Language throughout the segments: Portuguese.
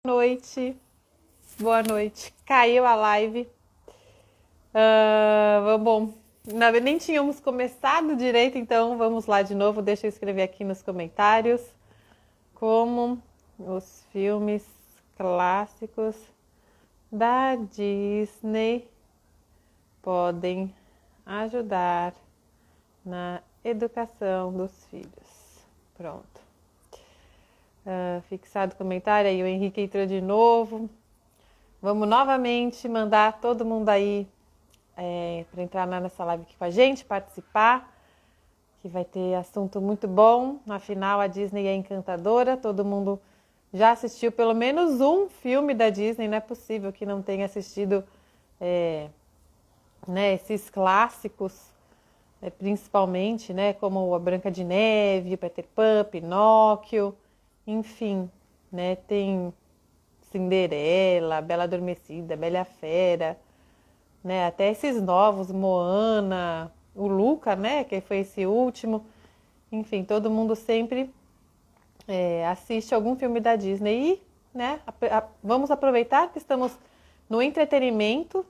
Noite, boa noite. Caiu a live. Bom, nem tínhamos começado direito, então vamos lá de novo. Deixa eu escrever aqui nos comentários como os filmes clássicos da Disney podem ajudar na educação dos filhos. Pronto. Fixado o comentário, aí o Henrique entrou de novo. Vamos novamente mandar todo mundo aí para entrar nessa live aqui com a gente, participar, que vai ter assunto muito bom. Afinal, a Disney é encantadora, todo mundo já assistiu pelo menos um filme da Disney, não é possível que não tenha assistido esses clássicos, principalmente, como a Branca de Neve, Peter Pan, Pinóquio, enfim, tem Cinderela, Bela Adormecida, Bela e a Fera, até esses novos, Moana, o Luca, que foi esse último. Enfim, todo mundo sempre assiste algum filme da Disney. E vamos aproveitar que estamos no entretenimento,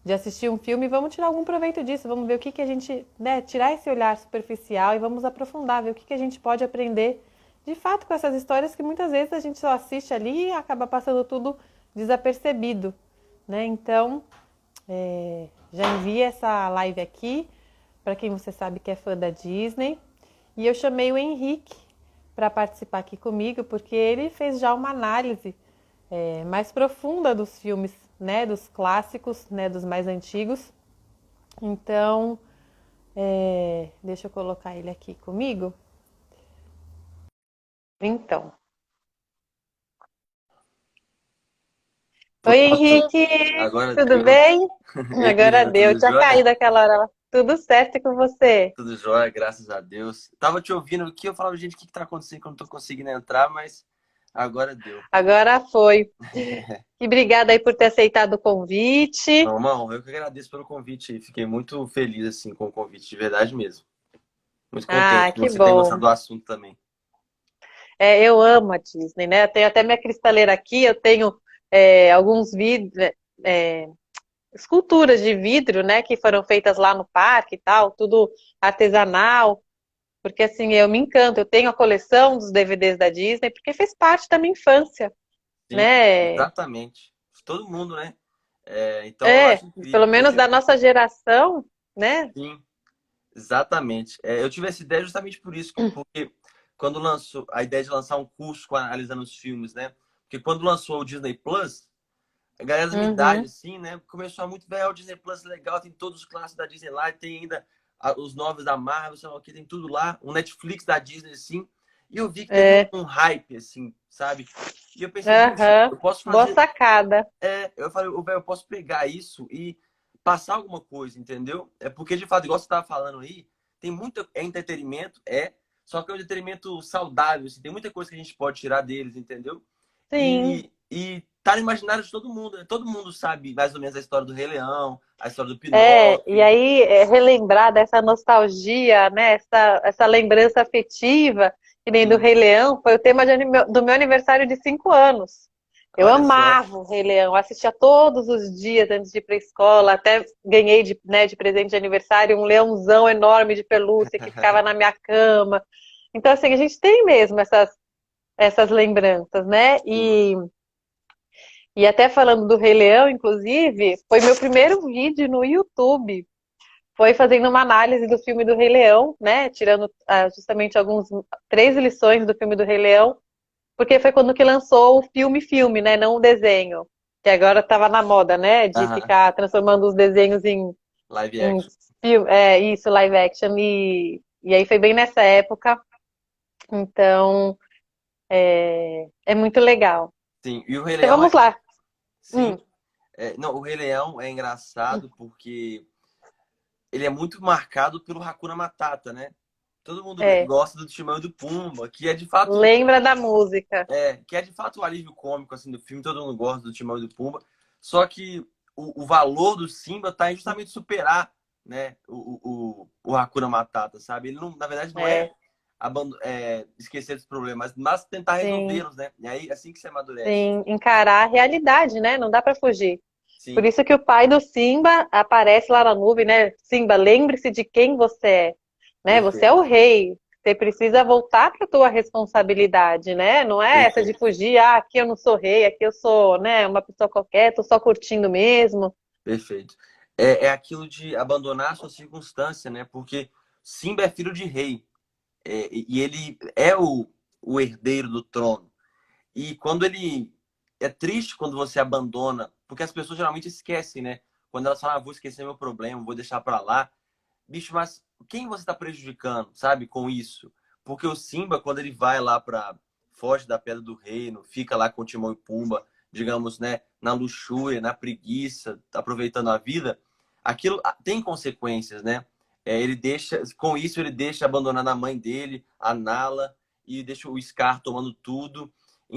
de assistir um filme, e vamos tirar algum proveito disso. Vamos ver o que a gente, tirar esse olhar superficial e vamos aprofundar, ver o que a gente pode aprender de fato com essas histórias que muitas vezes a gente só assiste ali e acaba passando tudo desapercebido, Então, já envia essa live aqui para quem você sabe que é fã da Disney. E eu chamei o Henrique para participar aqui comigo, porque ele fez já uma análise mais profunda dos filmes, dos clássicos, dos mais antigos. Então, deixa eu colocar ele aqui comigo. Então. Oi, Pronto, Henrique, agora tudo deu. bem? Ei, Agora menina, deu, tudo tinha jóia? caído aquela hora lá. Tudo certo com você? Tudo jóia, graças a Deus. Tava te ouvindo aqui, eu falava, gente, o que tá acontecendo que eu não tô conseguindo entrar, mas agora deu. Agora foi. E obrigada aí por ter aceitado o convite. Não, Mão, eu que agradeço pelo convite aí. Fiquei muito feliz, assim, com o convite, de verdade mesmo. Muito Ah, contente que que você tenha gostado bom. do assunto também. Eu amo a Disney, Eu tenho até minha cristaleira aqui, eu tenho alguns vidros, esculturas de vidro, que foram feitas lá no parque e tal, tudo artesanal, porque assim, eu me encanto, eu tenho a coleção dos DVDs da Disney, porque fez parte da minha infância, Sim, né? exatamente. Todo mundo, né? Então eu É, acho pelo incrível. Eu menos tive... da nossa geração, né? Sim, exatamente. Eu tive essa ideia justamente por isso, porque quando lançou a ideia de lançar um curso analisando os filmes, né? Porque quando lançou o Disney Plus, a galera da minha idade, Uhum. assim, né? Começou a muito ver o Disney Plus legal, tem todos os clássicos da Disney lá, tem ainda os novos da Marvel, sei lá o que, tem tudo lá, o Netflix da Disney, assim. E eu vi que teve É, um hype, assim, sabe? E eu pensei, gente, aham. eu posso Boa fazer. sacada. Eu falei, velho, eu posso pegar isso e passar alguma coisa, entendeu? É porque, de fato, igual você estava falando aí, tem muito. É entretenimento, só que é um entretenimento saudável, assim, tem muita coisa que a gente pode tirar deles, entendeu? Sim. E tá no imaginário de todo mundo, né? Todo mundo sabe mais ou menos a história do Rei Leão, a história do E Pinóquio. aí relembrar dessa nostalgia, essa lembrança afetiva, que nem do Sim, Rei Leão, foi o tema do meu aniversário de 5 anos. Eu olha só. amava o Rei Leão, eu assistia todos os dias antes de ir para a escola, até ganhei de presente de aniversário um leãozão enorme de pelúcia que ficava na minha cama. Então, assim, a gente tem mesmo essas lembranças, Sim. E até falando do Rei Leão, inclusive, foi meu primeiro vídeo no YouTube. Foi fazendo uma análise do filme do Rei Leão, Tirando justamente alguns 3 lições do filme do Rei Leão, porque foi quando que lançou o filme, Não o desenho. Que agora estava na moda, De Aham. ficar transformando os desenhos Live em action. filme. É, isso, live action. E aí foi bem nessa época. Então, é muito legal. Sim. E o Rei Então Leão vamos lá. sim. Hum, Não, o Rei Leão é engraçado porque ele é muito marcado pelo Hakuna Matata, né? Todo mundo é. gosta do Timão e do Pumba, que é de fato Lembra da música. o alívio cômico assim do filme, todo mundo gosta do Timão e do Pumba. Só que o valor do Simba está em justamente superar, né, o Hakuna Matata, sabe? Ele não, na verdade não é É. esquecer dos problemas, mas tentar sim, resolvê-los, né? E aí, assim que você amadurece. sim. Encarar a realidade, né? Não dá pra fugir. Por Sim, isso que o pai do Simba aparece lá na nuvem, né? Simba, lembre-se de quem você é, né? Você é o perfeito, rei. Você precisa voltar para a tua responsabilidade, né? Não é essa de perfeito, fugir, ah, aqui eu não sou rei, aqui eu sou, né, uma pessoa qualquer, tô só curtindo mesmo. perfeito. É aquilo de abandonar a sua circunstância, né? Porque Simba é filho de rei, e ele é o herdeiro do trono. E quando ele. É triste quando você abandona, porque as pessoas geralmente esquecem, né? Quando elas falam, ah, vou esquecer meu problema, vou deixar pra lá. Bicho, mas quem você está prejudicando, sabe, com isso? Porque o Simba, quando ele vai lá para foge da Pedra do Reino, fica lá com o Timão e Pumba, digamos, né, na luxúria, na preguiça, aproveitando a vida, aquilo tem consequências, né? Ele deixa, com isso ele deixa abandonando a mãe dele, a Nala, e deixa o Scar tomando tudo.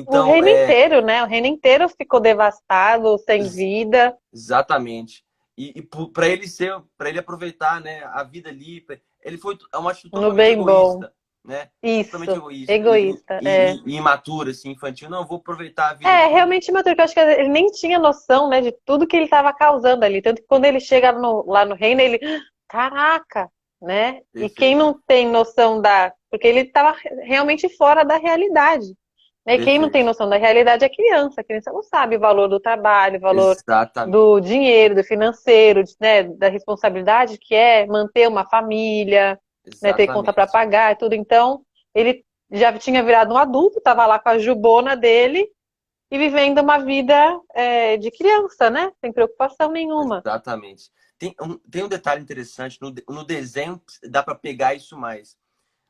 O Então, reino inteiro, né? O reino inteiro ficou devastado, sem ex- vida, exatamente. E para ele ser, para ele aproveitar, né, a vida ali, ele foi uma atitude no totalmente bem bom. egoísta, né? Totalmente Isso, egoísta egoísta, é. e imatura, assim, infantil. Não, eu vou aproveitar a vida É, aqui. realmente imaturo, que eu acho que ele nem tinha noção, né, de tudo que ele estava causando ali. Tanto que quando ele chega lá no reino, ele, caraca, né? E quem Perfeito, não tem noção da. Porque ele estava realmente fora da realidade. Né? Quem não tem perfeito. noção da realidade é a criança. A criança não sabe o valor do trabalho, o valor do Exatamente, dinheiro, do financeiro, né, da responsabilidade que é manter uma família, né, ter conta para exatamente. pagar e tudo. Então, ele já tinha virado um adulto, estava lá com a jubona dele e vivendo uma vida de criança, né? Sem preocupação nenhuma. Exatamente. Tem um detalhe interessante, no desenho dá para pegar isso mais.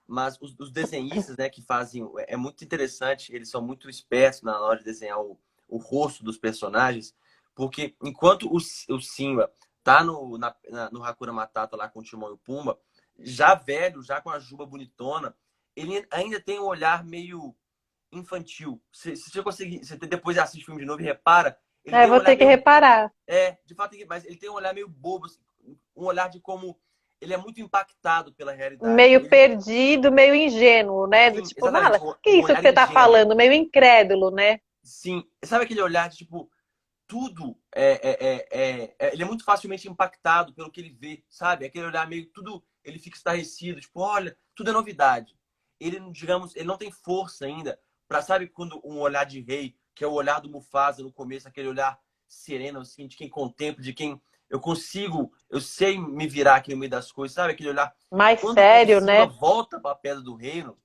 Mas os desenhistas, né, que fazem, é muito interessante, eles são muito espertos na hora de desenhar o rosto dos personagens, porque enquanto o Simba tá no Hakuna Matata lá com o Timão e o Pumba, já velho, já com a juba bonitona, ele ainda tem um olhar meio infantil. Se você conseguir, você depois assiste o filme de novo e repara, ele É, tem um vou olhar ter que meio reparar. de fato, mas ele tem um olhar meio bobo, assim, um olhar de como ele é muito impactado pela realidade. Meio perdido, meio ingênuo, né? Do Sim, tipo, exatamente, Nala, que um é isso que olhar você tá ingênuo. falando? Meio incrédulo, né? Sim, sabe aquele olhar de tipo, tudo ele é muito facilmente impactado pelo que ele vê, sabe? Aquele olhar meio tudo, ele fica estarrecido, tipo, olha, tudo é novidade. Ele, digamos, ele não tem força ainda para, sabe, quando um olhar de rei, que é o olhar do Mufasa no começo, aquele olhar sereno, assim, de quem contempla, de quem eu consigo, eu sei me virar aqui no meio das coisas, sabe? Aquele olhar. Mais Quando o sério, Simba né? volta para a Pedra do Reino,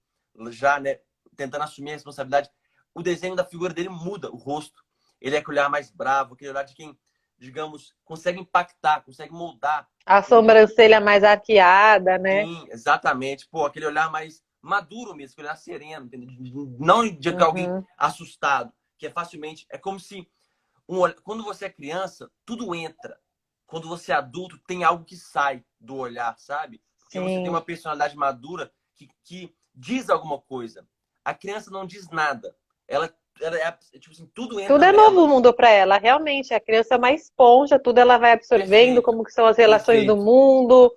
já, né, tentando assumir a responsabilidade, o desenho da figura dele muda, o rosto. Ele é aquele olhar mais bravo, aquele olhar de quem, digamos, consegue impactar, consegue moldar. A Ele, sobrancelha mais arqueada, né? sim, exatamente. Pô, aquele olhar mais maduro mesmo, aquele olhar sereno, entendeu? Não de alguém Uhum. assustado, que é facilmente. É como se quando você é criança, tudo entra. Quando você é adulto, tem algo que sai do olhar, sabe? Porque você tem Sim. uma personalidade madura que diz alguma coisa. A criança não diz nada. Ela é, tipo assim, tudo Tudo entra é novo nela. mundo para ela, realmente. A criança é uma esponja, tudo ela vai absorvendo, Perfeito, como que são as relações do perfeito, mundo,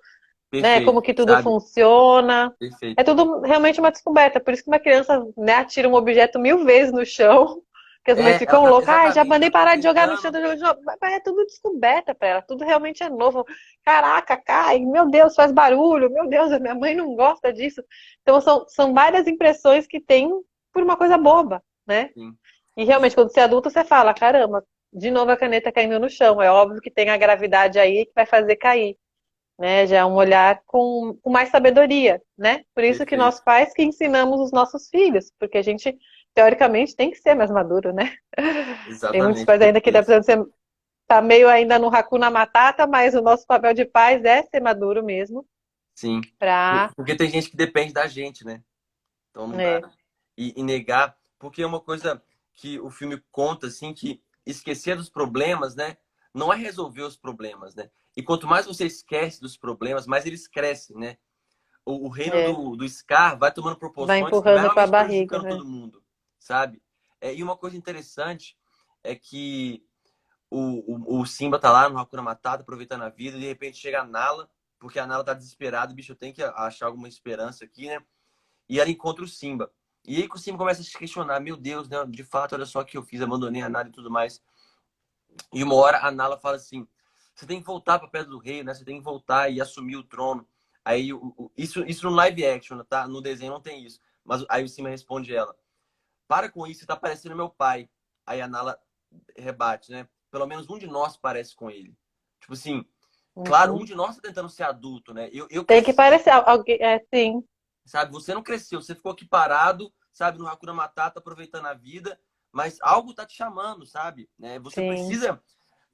né? Como perfeito, que tudo sabe? funciona. É Perfeito. tudo realmente uma descoberta. Por isso que uma criança, né, atira um objeto 1000 vezes no chão, que as mães ficam loucas. Ai, já Exatamente, mandei ela tá parar de jogar no chão. tentando. Mas é tudo descoberta para ela. Tudo realmente é novo. Caraca, cai. Meu Deus, faz barulho. Meu Deus, a minha mãe não gosta disso. Então, são várias impressões que tem por uma coisa boba, né? Sim. E E, realmente, quando você é adulto, você fala: caramba, de novo a caneta caindo no chão. É óbvio que tem a gravidade aí que vai fazer cair, né? Já é um olhar com mais sabedoria, né? Por isso que nós perfeito. pais que ensinamos os nossos filhos, porque a gente, teoricamente, tem que ser mais maduro, né? Tem muitos Exatamente, pais ainda que tá perfeito. precisando ser, tá meio ainda no Hakuna Matata, mas o nosso papel de pais é ser maduro mesmo, Sim. pra, Porque tem gente que depende da gente, né? Então não dá. né? E negar, porque é uma coisa que o filme conta, assim, que esquecer dos problemas, né? Não é resolver os problemas, né? E quanto mais você esquece dos problemas, mais eles crescem, né? O reino É, do Scar vai tomando vai proporções e vai empurrando com a realmente barriga, prejudicando né? todo mundo, sabe? E uma coisa interessante é que o Simba tá lá no Hakuna Matata, aproveitando a vida, e de repente chega a Nala, porque a Nala tá desesperada, bicho, eu tenho que achar alguma esperança aqui, né? e ela encontra o Simba. E aí que o Simba começa a se questionar, meu Deus, né? De fato, olha só o que eu fiz, abandonei a Nala e tudo mais. E uma hora a Nala fala assim, você tem que voltar para Pedra do Rei, né? Você tem que voltar e assumir o trono. Aí, isso no live action, tá? No desenho não tem isso. Mas aí o Simba responde ela, para com isso, você tá parecendo meu pai. Aí a Nala rebate, né? Pelo menos um de nós parece com ele. Tipo assim, claro, um Uhum. de nós tá tentando ser adulto, né? Eu Tem que cresci, parecer alguém, sim, sabe? Você não cresceu, você ficou aqui parado, sabe? No Hakuna Matata, aproveitando a vida, mas algo tá te chamando, sabe? Né? Você sim. precisa...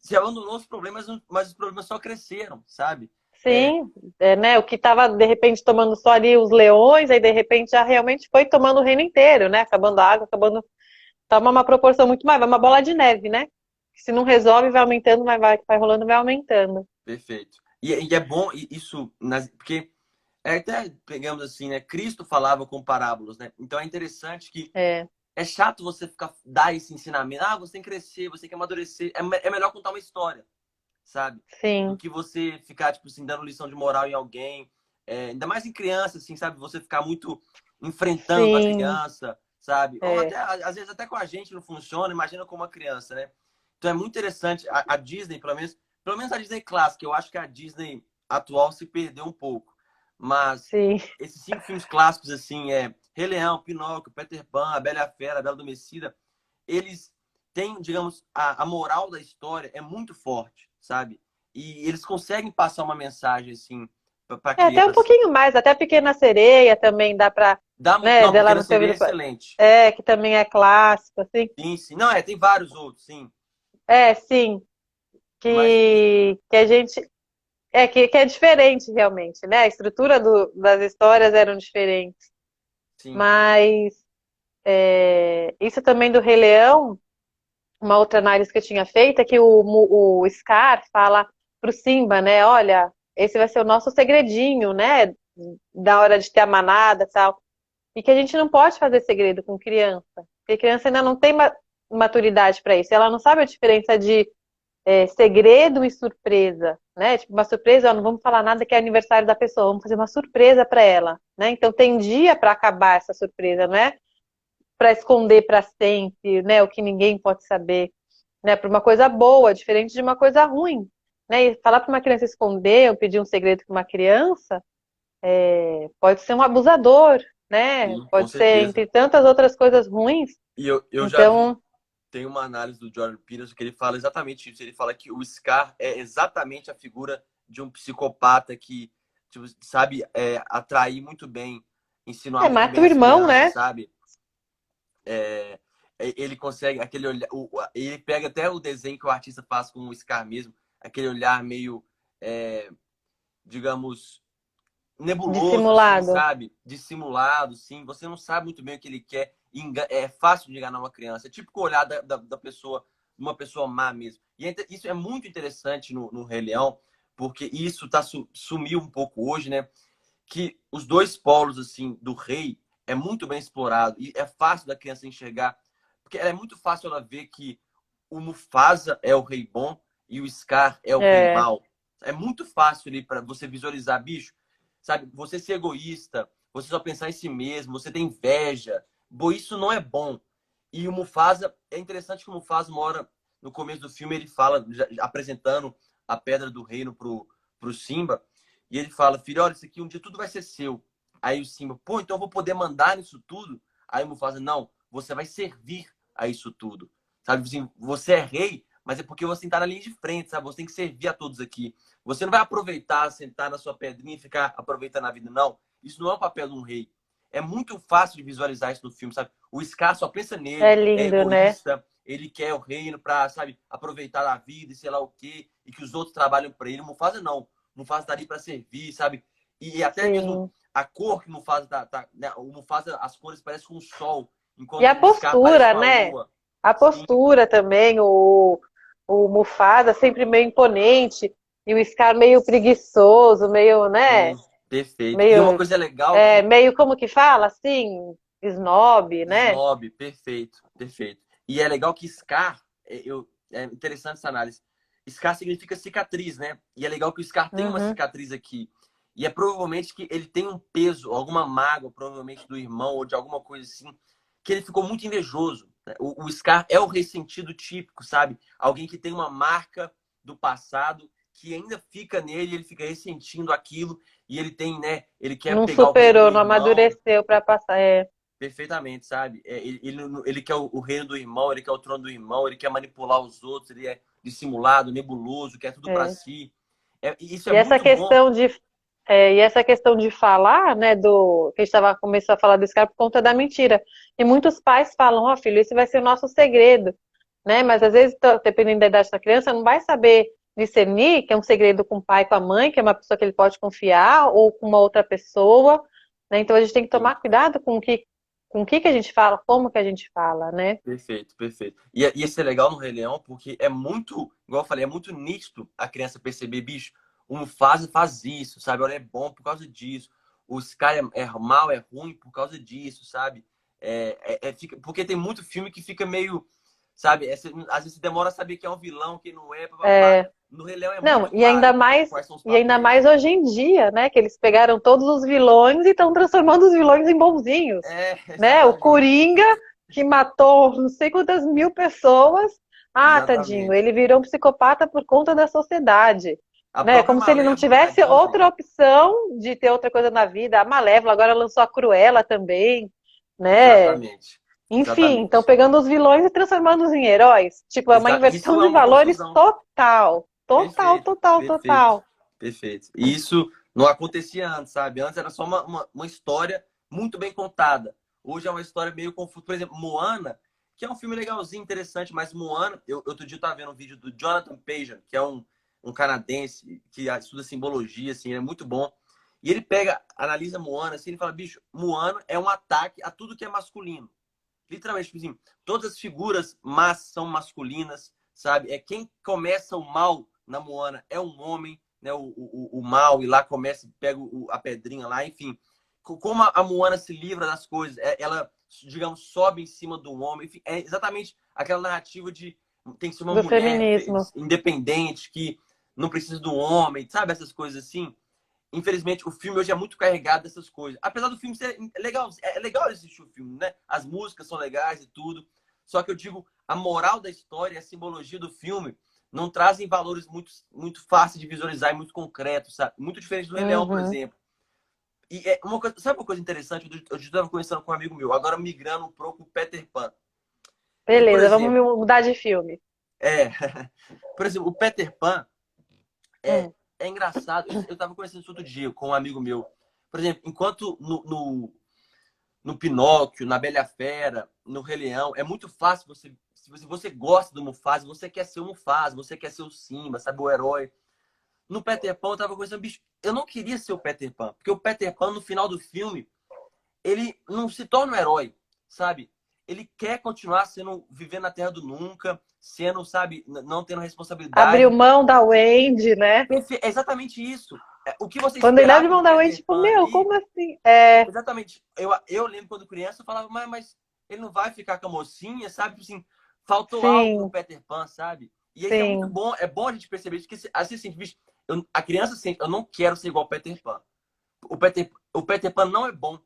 Você abandonou os problemas, mas os problemas só cresceram, sabe? É, Sim, né? O que estava de repente tomando só ali os leões, aí de repente já realmente foi tomando o reino inteiro, né? Acabando a água, acabando. Toma uma proporção muito maior, vai uma bola de neve, né? Que se não resolve, vai aumentando, vai rolando, vai aumentando. perfeito. E é bom isso, porque até pegamos assim, né? Cristo falava com parábolas, né? Então é interessante que É, é chato você ficar dar esse ensinamento. Ah, você tem que crescer, você tem que amadurecer. É melhor contar uma história, sabe? Do sim, que você ficar, tipo assim, dando lição de moral em alguém. Ainda mais em criança, assim, sabe? Você ficar muito enfrentando com a sim, criança, sabe? Ou é. até, às vezes, até com a gente não funciona, imagina com uma criança, né? Então é muito interessante. A Disney, pelo menos a Disney clássica, eu acho que a Disney atual se perdeu um pouco. Mas Sim. esses 5 filmes clássicos, assim, Rei Leão, Pinóquio, Peter Pan, A Bela e a Fera, A Bela Adormecida, eles têm, digamos, a moral da história é muito forte, sabe? E eles conseguem passar uma mensagem, assim, para É, até um criança. pouquinho mais, até a Pequena Sereia também dá pra, né, Não, dela Pequena não ter Sereia é ouvido, excelente. que também é clássico, assim. Sim, sim. Não, tem vários outros, sim. É, sim, Mas, que a gente, que é diferente realmente, né? A estrutura das histórias eram diferentes. sim. Mas isso também do Rei Leão, uma outra análise que eu tinha feito é que o Scar fala pro Simba, né? Olha, esse vai ser o nosso segredinho, né? Da hora de ter a manada e tal. E que a gente não pode fazer segredo com criança. Porque criança ainda não tem maturidade para isso. Ela não sabe a diferença de segredo e surpresa, né? Tipo, uma surpresa, ó, não vamos falar nada que é aniversário da pessoa, vamos fazer uma surpresa para ela, né? Então tem dia para acabar essa surpresa, não é para esconder para sempre, né? O que ninguém pode saber, né? Para uma coisa boa, diferente de uma coisa ruim, né? E falar para uma criança esconder ou pedir um segredo para uma criança pode ser um abusador, né? Sim, com Pode ser certeza. entre tantas outras coisas ruins. E eu já vi, Então, tem uma análise do Jordan Peterson que ele fala exatamente isso. Ele fala que o Scar é exatamente a figura de um psicopata que, tipo, sabe, atrair muito bem, ensinar muito mata bem o as irmão, crianças, né? sabe? É, ele consegue aquele olhar, ele pega até o desenho que o artista faz com o Scar mesmo, aquele olhar meio, é, digamos, nebuloso, assim, Dissimulado. sabe? Dissimulado, sim. Você não sabe muito bem o que ele quer. É fácil de enganar uma criança. É tipo o olhar da pessoa, de uma pessoa má mesmo. E isso é muito interessante no Rei Leão, porque isso sumiu um pouco hoje, né? Que os dois polos, assim, do rei é muito bem explorado. E é fácil da criança enxergar. Porque é muito fácil ela ver que o Mufasa é o rei bom e o Scar é o rei É, mau. É muito fácil ali para você visualizar, bicho, sabe? Você ser egoísta, você só pensar em si mesmo, você tem inveja. Bom, isso não é bom. E o Mufasa, é interessante que o Mufasa, uma hora no começo do filme, ele fala, apresentando a Pedra do Reino pro Simba, e ele fala, filho, olha, isso aqui um dia tudo vai ser seu. Aí o Simba, pô, então eu vou poder mandar nisso tudo? Aí o Mufasa, não, você vai servir a isso tudo. Sabe, assim, você é rei, mas é porque você está na linha de frente, sabe? Você tem que servir a todos aqui. Você não vai aproveitar, sentar na sua pedrinha e ficar aproveitando a vida, não. Isso não é o papel de um rei. É muito fácil de visualizar isso no filme, sabe? O Scar só pensa é nele, é lindo, né? egoísta, ele quer o reino para, sabe, aproveitar a vida e sei lá o quê, e que os outros trabalham para ele. O Mufasa não. O Mufasa tá ali para servir, sabe? E até mesmo Sim. a cor que o Mufasa né? O Mufasa, as cores parecem com o sol, E a enquanto o Scar parece postura, com a né? lua. A Sim, postura também, o Mufasa sempre meio imponente, e o Scar meio preguiçoso, meio, né? sim, perfeito. E uma Meio, coisa legal que meio como que fala, assim, snob, né? Snob, perfeito, perfeito. E é legal que Scar, é interessante essa análise. Scar significa cicatriz, né? E é legal que o Scar tem uma Uhum. cicatriz aqui. E é provavelmente que ele tem um peso, alguma mágoa, provavelmente do irmão ou de alguma coisa assim, que ele ficou muito invejoso, né? O Scar é o ressentido típico, sabe? Alguém que tem uma marca do passado que ainda fica nele, ele fica ressentindo aquilo e ele tem, né? Ele quer Não pegar o reino do superou, não irmão. amadureceu para passar. É, Perfeitamente, sabe? Ele quer o reino do irmão, ele quer o trono do irmão, ele quer manipular os outros, ele é dissimulado, nebuloso, quer tudo para é. si. Isso é E essa muito bom. questão de e essa questão de falar, né, do que a gente estava começando a falar desse cara por conta da mentira. E muitos pais falam, ó, filho, esse vai ser o nosso segredo, né? Mas às vezes, dependendo da idade da criança, não vai saber discernir que é um segredo com o pai, com a mãe, que é uma pessoa que ele pode confiar, ou com uma outra pessoa, né? Então a gente tem que tomar cuidado com o que a gente fala, como que a gente fala, né? Perfeito, perfeito. E esse é legal no Rei Leão, porque é muito, igual eu falei, é muito nítido a criança perceber, bicho, o Mufasa faz isso, sabe? Olha, é bom por causa disso. O Scar é mal, é ruim por causa disso, sabe? Porque tem muito filme que fica meio, sabe? Às vezes demora a saber quem é um vilão, quem não é, papapá. É, No Rei Leão é não, muito claro quais são os e ainda papéis. mais hoje em dia, né? Que eles pegaram todos os vilões e estão transformando os vilões em bonzinhos, É, né? O exatamente. Coringa, que matou não sei quantas mil pessoas. Ah, tadinho, Exatamente. ele virou um psicopata por conta da sociedade, A né? própria Como se ele não Malévola da tivesse Disney. outra opção de ter outra coisa na vida. A Malévola agora lançou a Cruella também, né? Exatamente. Enfim, estão Exatamente. pegando os vilões e transformando-os em heróis. Tipo, é uma Isso inversão é de uma valores confusão. total. Total, Perfeito, total, perfeito, total. perfeito. E isso não acontecia antes, sabe? Antes era só uma história muito bem contada. Hoje é uma história meio confusa. Por exemplo, Moana, que é um filme legalzinho, interessante, mas Moana, outro dia eu estava vendo um vídeo do Jonathan Pageant, que é um canadense que estuda simbologia, assim, ele é muito bom. E ele analisa Moana, assim, ele fala, bicho, Moana é um ataque a tudo que é masculino. Literalmente, tipo assim, todas as figuras más são masculinas, sabe? É quem começa o mal na Moana é um homem, né? O mal, e lá começa, pega a pedrinha lá, enfim. Como a Moana se livra das coisas, ela, digamos, sobe em cima do homem, enfim, é exatamente aquela narrativa de tem que ser uma Do mulher feminismo. independente, que não precisa do homem, sabe? Essas coisas assim. Infelizmente, o filme hoje é muito carregado dessas coisas. Apesar do filme ser legal, é legal assistir o filme, né? As músicas são legais e tudo. Só que eu digo, a moral da história, a simbologia do filme não trazem valores muito fáceis de visualizar e muito concretos, sabe? Muito diferente do Rei Leão, por Uhum. exemplo. E sabe uma coisa interessante? Eu estava conversando com um amigo meu, agora migrando um pouco o Peter Pan. Por Beleza, vamos exemplo, mudar de filme. é, por exemplo, o Peter Pan é, Hum. é engraçado. Eu estava conversando isso outro dia com um amigo meu. Por exemplo, enquanto no Pinóquio, na Bela Fera, no Rei Leão, é muito fácil se você gosta do Mufasa, você quer ser o Mufasa, você quer ser o Simba, sabe, o herói. No Peter Pan, eu tava conversando, bicho, eu não queria ser o Peter Pan, porque o Peter Pan, no final do filme, ele não se torna um herói, sabe? Ele quer continuar vivendo na Terra do Nunca, sendo, sabe, não tendo Abriu responsabilidade. mão da Wendy, né? É exatamente isso. O que você Quando ele abre esperava mão do da Wendy, Peter tipo, Pan meu, ali. como assim? É, Exatamente. Eu lembro quando criança, eu falava, mas ele não vai ficar com a mocinha, sabe? Tipo assim, faltou algo no sim, Peter Pan, sabe? E isso é muito sim. bom. É bom a gente perceber isso, porque assim, bicho, a criança sente, eu não quero ser igual ao Peter Pan. O Peter Pan não é bom.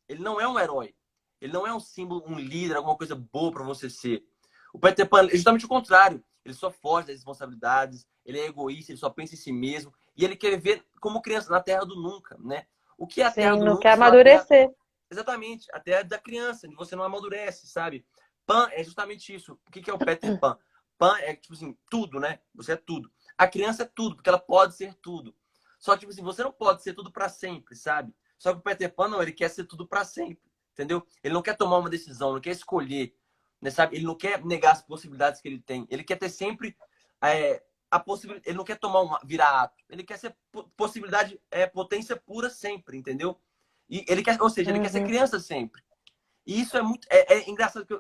Ele não é um herói. Ele não é um símbolo, um líder, alguma coisa boa para você ser. O Peter Pan é justamente o contrário. Ele só foge das responsabilidades, ele é egoísta, ele só pensa em si mesmo. E ele quer viver como criança na Terra do Nunca, né? O que é a Terra Sim, do não quer Nunca, senão a Terra. amadurecer. Exatamente, a Terra da criança, onde você não amadurece, sabe? Pan é justamente isso. O que é o Peter Pan? Pan é, tipo assim, tudo, né? Você é tudo. A criança é tudo, porque ela pode ser tudo. Só que, tipo assim, você não pode ser tudo para sempre, sabe? Só que o Peter Pan, não, ele quer ser tudo para sempre, entendeu? Ele não quer tomar uma decisão, não quer escolher, né, sabe? Ele não quer negar as possibilidades que ele tem. Ele quer ter sempre a possibilidade. Ele não quer virar ato. Ele quer ser possibilidade, potência pura sempre, entendeu? E ele quer, ou seja, ele quer ser Uhum. criança sempre. E isso é muito. É engraçado que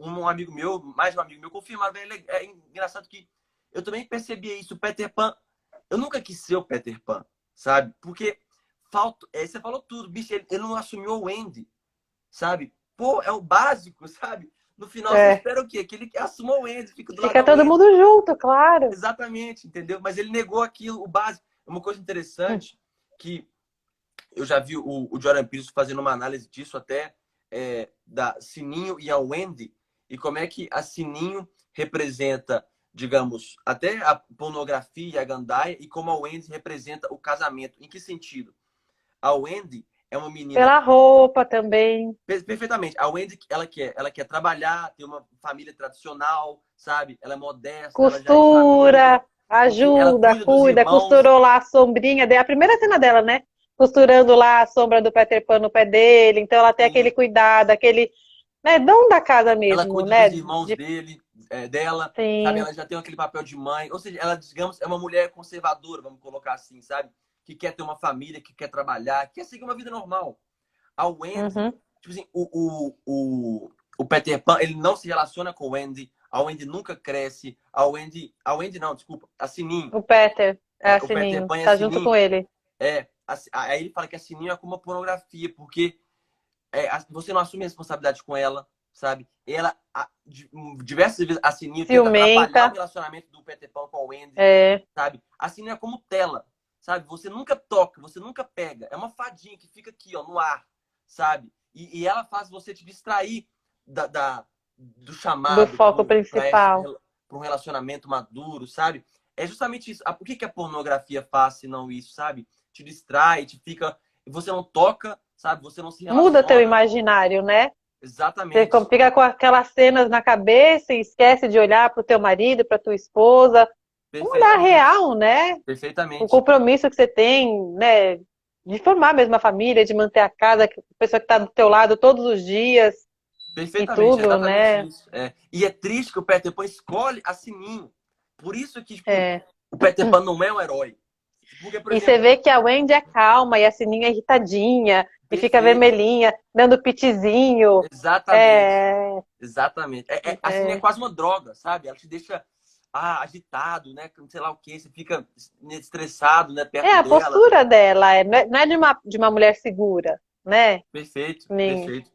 um amigo meu, mais um amigo meu, confirmaram. É engraçado que eu também percebia isso. O Peter Pan. Eu nunca quis ser o Peter Pan, sabe? Porque você falou tudo, bicho. Ele não assumiu o Andy, sabe? Pô, é o básico, sabe? No final você É. espera o quê? Que ele assuma o Andy, fica do lado Fica da todo Wendy. mundo junto, claro. Exatamente, entendeu? Mas ele negou aquilo, o básico. Uma coisa interessante que eu já vi o Jordan Peterson fazendo uma análise disso até da Sininho e a Wendy, e como é que a Sininho representa, digamos, até a pornografia e a gandaia, e como a Wendy representa o casamento. Em que sentido? A Wendy é uma menina. Pela roupa também. Perfeitamente. A Wendy, ela quer trabalhar, ter uma família tradicional, sabe? Ela é modesta, ela já é de família, Costura, porque ela ajuda, cuida dos cuida, irmãos. costurou lá a sombrinha dele. A primeira cena dela, né? Costurando lá a sombra do Peter Pan no pé dele. Então ela tem aquele Sim. cuidado, aquele, né, dom da casa Ela mesmo, cuida dos né? irmãos dela, sabe? Sim. Ela já tem aquele papel de mãe. Ou seja, ela, digamos, é uma mulher conservadora, vamos colocar assim, sabe? Que quer ter uma família, que quer trabalhar, que quer seguir uma vida normal. A Wendy, Uhum. tipo assim, o Peter Pan, ele não se relaciona com o Wendy. A Wendy nunca cresce. A Wendy não, desculpa, a Sininho. O Peter, é O Peter Sininho, Pan e a tá junto com Sininho. ele. Aí ele fala que a Sininho é como uma pornografia, porque você não assume a responsabilidade com ela, sabe? Ela, diversas vezes, a Sininho tenta atrapalhar o Ciumenta, relacionamento do Peter Pan com a Wendy, é. sabe? A Sininho é como tela, sabe? Você nunca toca, você nunca pega. É uma fadinha que fica aqui, ó, no ar, sabe? E ela faz você te distrair do Do chamado foco principal. para um relacionamento maduro, sabe? É justamente isso. Por que a pornografia faz, se não isso, sabe? Te distrai, te fica. Você não toca, sabe? Você não se Muda teu relaciona. imaginário, né? Você Exatamente. fica com aquelas cenas na cabeça e esquece de olhar para o teu marido, para tua esposa. Um olhar Perfeitamente. real, né? O Perfeitamente. compromisso que você tem, né? De formar mesmo a família, de manter a casa, a pessoa que está do teu lado todos os dias e Perfeitamente. É tudo, exatamente né? isso. E é triste que o Peter Pan escolhe a Sininho. Por isso que, tipo, É. o Peter Pan não é um herói. Porque, por E você exemplo, vê que a Wendy é calma e a Sininha é irritadinha e fica perfeito. vermelhinha, dando pitizinho. Exatamente. É, Exatamente. A Sininho é é, quase uma droga, sabe? Ela te deixa agitado, né? Sei lá o quê. Você fica estressado, né? é Perto a dela. postura dela, não é de uma mulher segura, né? Perfeito, Nem, perfeito.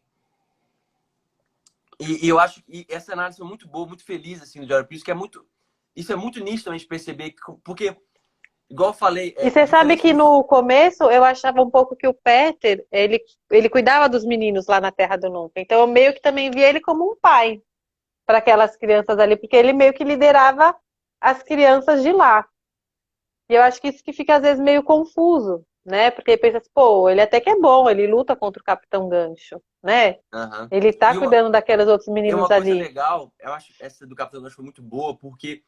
E eu acho que essa análise foi muito boa, muito feliz, assim, do Jordan Peele, que é muito... Isso é muito nítido a gente perceber, porque, igual eu falei, E você sabe diferente que dos... no começo eu achava um pouco que o Peter, ele cuidava dos meninos lá na Terra do Nunca. Então eu meio que também via ele como um pai para aquelas crianças ali, porque ele meio que liderava as crianças de lá. E eu acho que isso que fica às vezes meio confuso, né? Porque pensa assim, pô, ele até que é bom, ele luta contra o Capitão Gancho, né? Aham. Ele tá E cuidando daqueles outros é meninos uma coisa ali. legal, eu acho que essa do Capitão Gancho foi muito boa, porque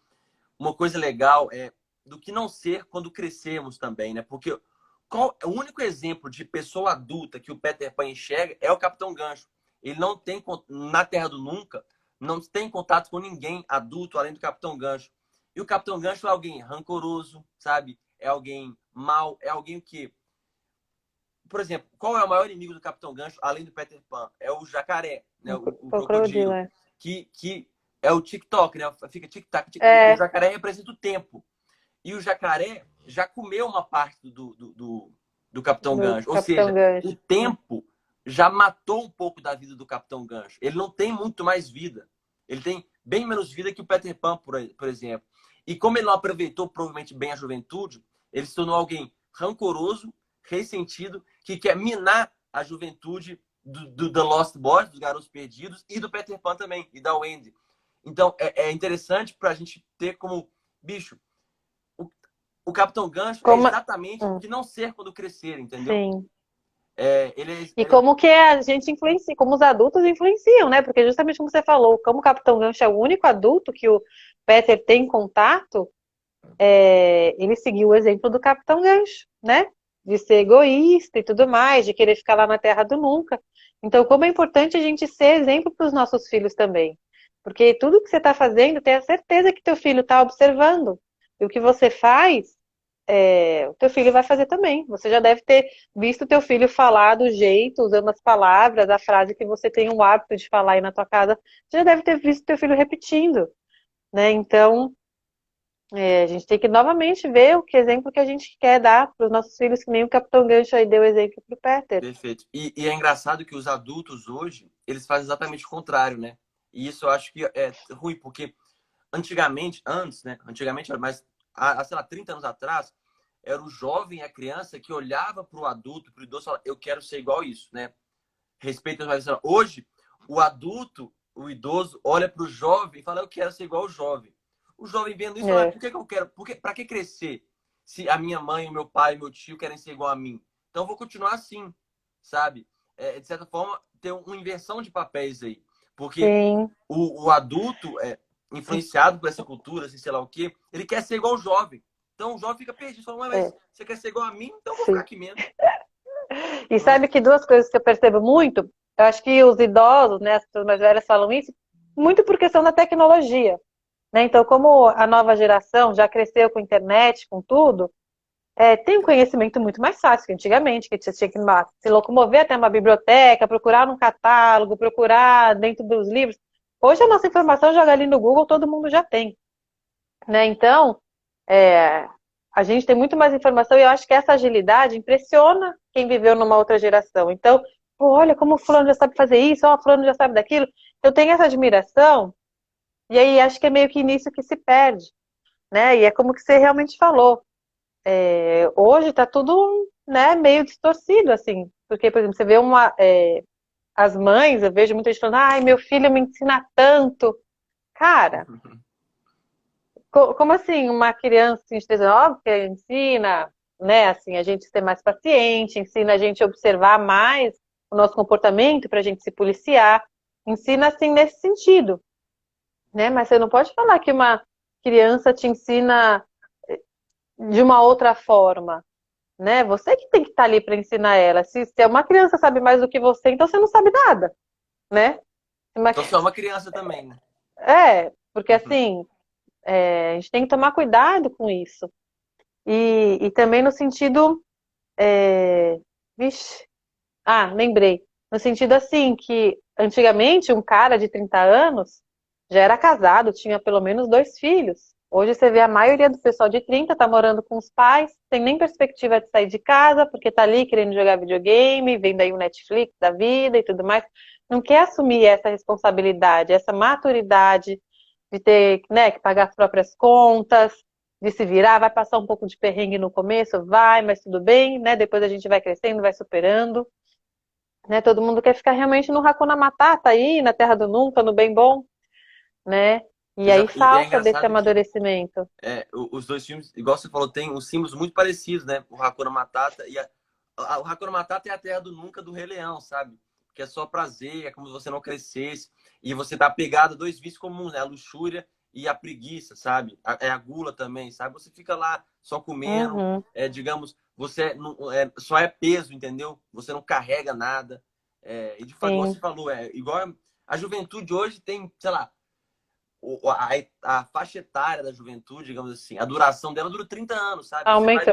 uma coisa legal é do que não ser quando crescemos também, né? Porque o único exemplo de pessoa adulta que o Peter Pan enxerga é o Capitão Gancho. Ele não tem, na Terra do Nunca, não tem contato com ninguém adulto além do Capitão Gancho. E o Capitão Gancho é alguém rancoroso, sabe? É alguém mau, é alguém que... Por exemplo, qual é o maior inimigo do Capitão Gancho, além do Peter Pan? É o jacaré, né? O Crocodilo, crocodilo. é. Que é o TikTok, né? Fica tic-tac. O É, jacaré representa o tempo. E o jacaré já comeu uma parte do Capitão do Gancho. Ou Capitão seja, o Gancho. tempo já matou um pouco da vida do Capitão Gancho. Ele não tem muito mais vida. Ele tem bem menos vida que o Peter Pan, por exemplo. E como ele não aproveitou provavelmente bem a juventude, ele se tornou alguém rancoroso, ressentido, que quer minar a juventude do The Lost Boys, dos Garotos Perdidos, e do Peter Pan também, e da Wendy. Então, é interessante para a gente ter como, bicho, o Capitão Gancho é Como, exatamente o hum, que não ser quando crescer, entendeu? sim. E Ele como que a gente influencia, como os adultos influenciam, né? Porque justamente como você falou, como o Capitão Gancho é o único adulto que o Peter tem contato, ele seguiu o exemplo do Capitão Gancho, né? De ser egoísta e tudo mais, de querer ficar lá na Terra do Nunca. Então, como é importante a gente ser exemplo para os nossos filhos também. Porque tudo que você está fazendo, tenha certeza que teu filho está observando. E o que você faz, o teu filho vai fazer também. Você já deve ter visto o teu filho falar do jeito, usando as palavras, a frase que você tem o hábito de falar aí na tua casa. Você já deve ter visto o teu filho repetindo, né? Então, a gente tem que novamente ver o que exemplo que a gente quer dar para os nossos filhos, que nem o Capitão Gancho aí deu exemplo para o Peter. perfeito. E é engraçado que os adultos hoje, eles fazem exatamente o contrário, né? E isso eu acho que é ruim, porque antigamente, antes, né? Antigamente, mas sei lá, 30 anos atrás, era o jovem, a criança, que olhava para o adulto, para o idoso e falava, eu quero ser igual a isso, né? Respeito às mais. Hoje, o adulto, o idoso, olha para o jovem e fala, eu quero ser igual ao jovem. O jovem vendo isso fala, É, por que eu quero? Para que crescer? Se a minha mãe, o meu pai, o meu tio querem ser igual a mim. Então, eu vou continuar assim, sabe? De certa forma, tem uma inversão de papéis aí. Porque sim. o adulto, influenciado por essa cultura, assim, sei lá o quê, ele quer ser igual ao jovem. Então, o jovem fica perdido. Fala, É, mas você quer ser igual a mim? Então, eu vou ficar sim. aqui mesmo. E Não é? sabe que duas coisas que eu percebo muito, eu acho que os idosos, né, as pessoas mais velhas falam isso, muito por questão da tecnologia, né? Então, como a nova geração já cresceu com internet, com tudo, tem um conhecimento muito mais fácil que antigamente, que você tinha que se locomover até uma biblioteca, procurar num catálogo, procurar dentro dos livros. Hoje a nossa informação joga ali no Google, todo mundo já tem, né? Então, é, a gente tem muito mais informação e eu acho que essa agilidade impressiona quem viveu numa outra geração. Então, pô, olha como o fulano já sabe fazer isso, ó, o fulano já sabe daquilo. Eu tenho essa admiração e aí acho que é meio que nisso que se perde, né? E é como que você realmente falou. Hoje está tudo, né, meio distorcido, assim. Porque, por exemplo, você vê as mães, eu vejo muita gente falando, ai, meu filho me ensina tanto. Cara, como assim uma criança assim, de 3 anos, óbvio que ensina, né, assim, a gente ser mais paciente, ensina a gente a observar mais o nosso comportamento para a gente se policiar, ensina assim nesse sentido, né? Mas você não pode falar que uma criança te ensina de uma outra forma, né? Você que tem que estar ali para ensinar ela. Se uma criança sabe mais do que você, então você não sabe nada, né? Se uma- Então, você é uma criança também, né? Porque assim, a gente tem que tomar cuidado com isso. E também no sentido. Vixe, lembrei. No sentido assim, que antigamente um cara de 30 anos já era casado, tinha pelo menos 2 filhos. Hoje você vê a maioria do pessoal de 30 tá morando com os pais, tem nem perspectiva de sair de casa, porque tá ali querendo jogar videogame, vendo aí o Netflix da vida e tudo mais. Não quer assumir essa responsabilidade, essa maturidade de ter, né, que pagar as próprias contas, de se virar, vai passar um pouco de perrengue no começo, vai, mas tudo bem, né? Depois a gente vai crescendo, vai superando, né? Todo mundo quer ficar realmente no Hakuna Matata aí, na terra do nunca, no bem bom, né? E aí Exato. E é falta desse engraçado que amadurecimento. os dois filmes, igual você falou, tem uns símbolos muito parecidos, né? O Hakuna Matata e o Hakuna Matata é a terra do nunca do Rei Leão, sabe? Que é só prazer, é como se você não crescesse. E você tá pegado a dois vícios comuns, né? A luxúria e a preguiça, sabe? É a gula também, sabe? Você fica lá só comendo, Uhum, digamos, você só é peso, entendeu? Você não carrega nada. E de fato, igual você sim. falou, igual a juventude hoje tem, sei lá, a faixa etária da juventude, digamos assim, a duração dela dura 30 anos, sabe? Você vai Aumento,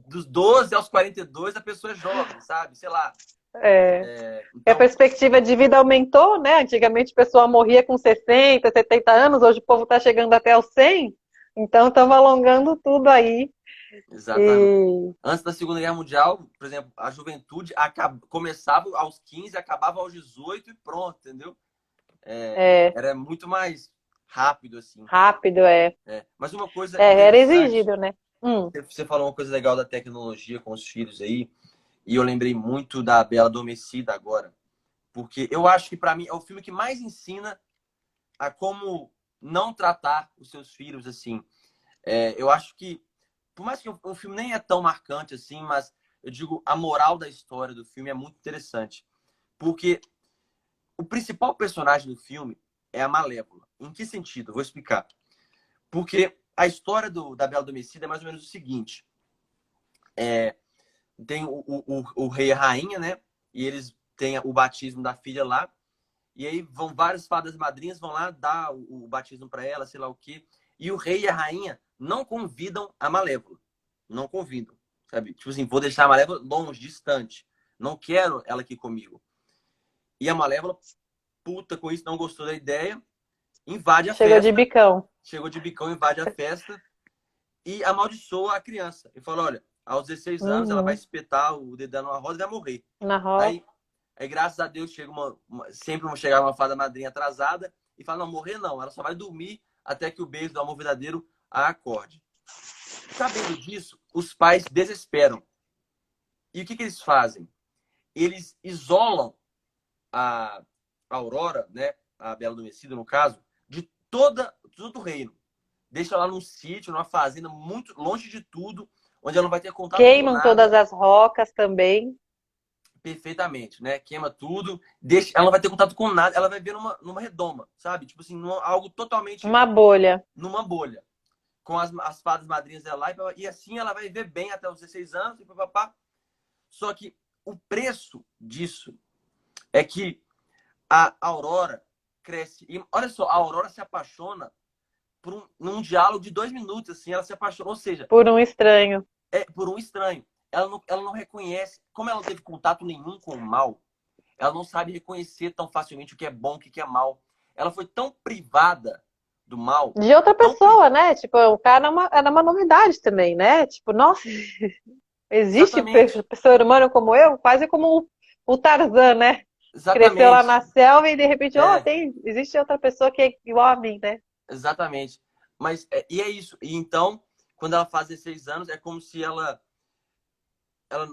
dos 12 aos 42, a pessoa é jovem, sabe? Sei lá. é. A Então, perspectiva de vida aumentou, né? Antigamente o pessoal morria com 60, 70 anos, hoje o povo está chegando até os 100, então estamos alongando tudo aí. exatamente. E Antes da Segunda Guerra Mundial, por exemplo, a juventude começava aos 15, acabava aos 18 e pronto, entendeu? é Era muito mais rápido, assim. rápido, Mas uma coisa era interessante, exigido, né? você falou uma coisa legal da tecnologia com os filhos aí, e eu lembrei muito da Bela Adormecida agora. Porque eu acho que, para mim, é o filme que mais ensina a como não tratar os seus filhos, assim. Eu acho que, por mais que o filme nem é tão marcante assim, mas eu digo, a moral da história do filme é muito interessante. Porque o principal personagem do filme é a Malévola. Em que sentido? Eu vou explicar. Porque a história da Bela Adormecida é mais ou menos o seguinte. Tem o rei e a rainha, né? E eles têm o batismo da filha lá. E aí vão várias fadas madrinhas, vão lá dar o batismo para ela, sei lá o quê. E o rei e a rainha não convidam a Malévola. Não convidam, sabe? Tipo assim, vou deixar a Malévola longe, distante. Não quero ela aqui comigo. E a Malévola, puta com isso, não gostou da ideia, invade a Chegou de festa. bicão Chegou de bicão, invade a festa e amaldiçoa a criança. E fala, olha, aos 16 anos ela vai uhum, espetar o dedão numa roda e vai morrer. na roça. Aí graças a Deus, chega sempre chegar uma fada madrinha atrasada e fala, não, morrer não, ela só vai dormir até que o beijo do amor verdadeiro a acorde. sabendo disso, os pais desesperam. E o que eles fazem? Eles isolam a Aurora, né, a Bela Adormecida, no caso, de todo o reino. Deixa ela num sítio, numa fazenda, muito longe de tudo, onde ela não vai ter contato com Queimam todas nada as rocas também. perfeitamente, né? Queima tudo, ela não vai ter contato com nada, ela vai ver numa redoma, sabe? Tipo assim, algo totalmente Uma bolha. numa bolha. Com as fadas madrinhas dela lá, e assim ela vai ver bem até os 16 anos, e papapá. Só que o preço disso é que a Aurora cresce. E olha só, a Aurora se apaixona num diálogo de 2 minutos, assim, ela se apaixona. Ou seja, Por um estranho. por um estranho. Ela não reconhece, como ela não teve contato nenhum com o mal, ela não sabe reconhecer tão facilmente o que é bom, o que é mal. Ela foi tão privada do mal, De outra tão pessoa, né? Tipo, o cara era uma novidade também, né? Tipo, nossa, existe exatamente, ser humano como eu? Quase como o Tarzan, né? Cresceu lá exatamente, na selva e de repente, oh, é, existe outra pessoa que é igual a mim, né? exatamente. Mas e é isso. E então, quando ela faz 16 anos, é como se ela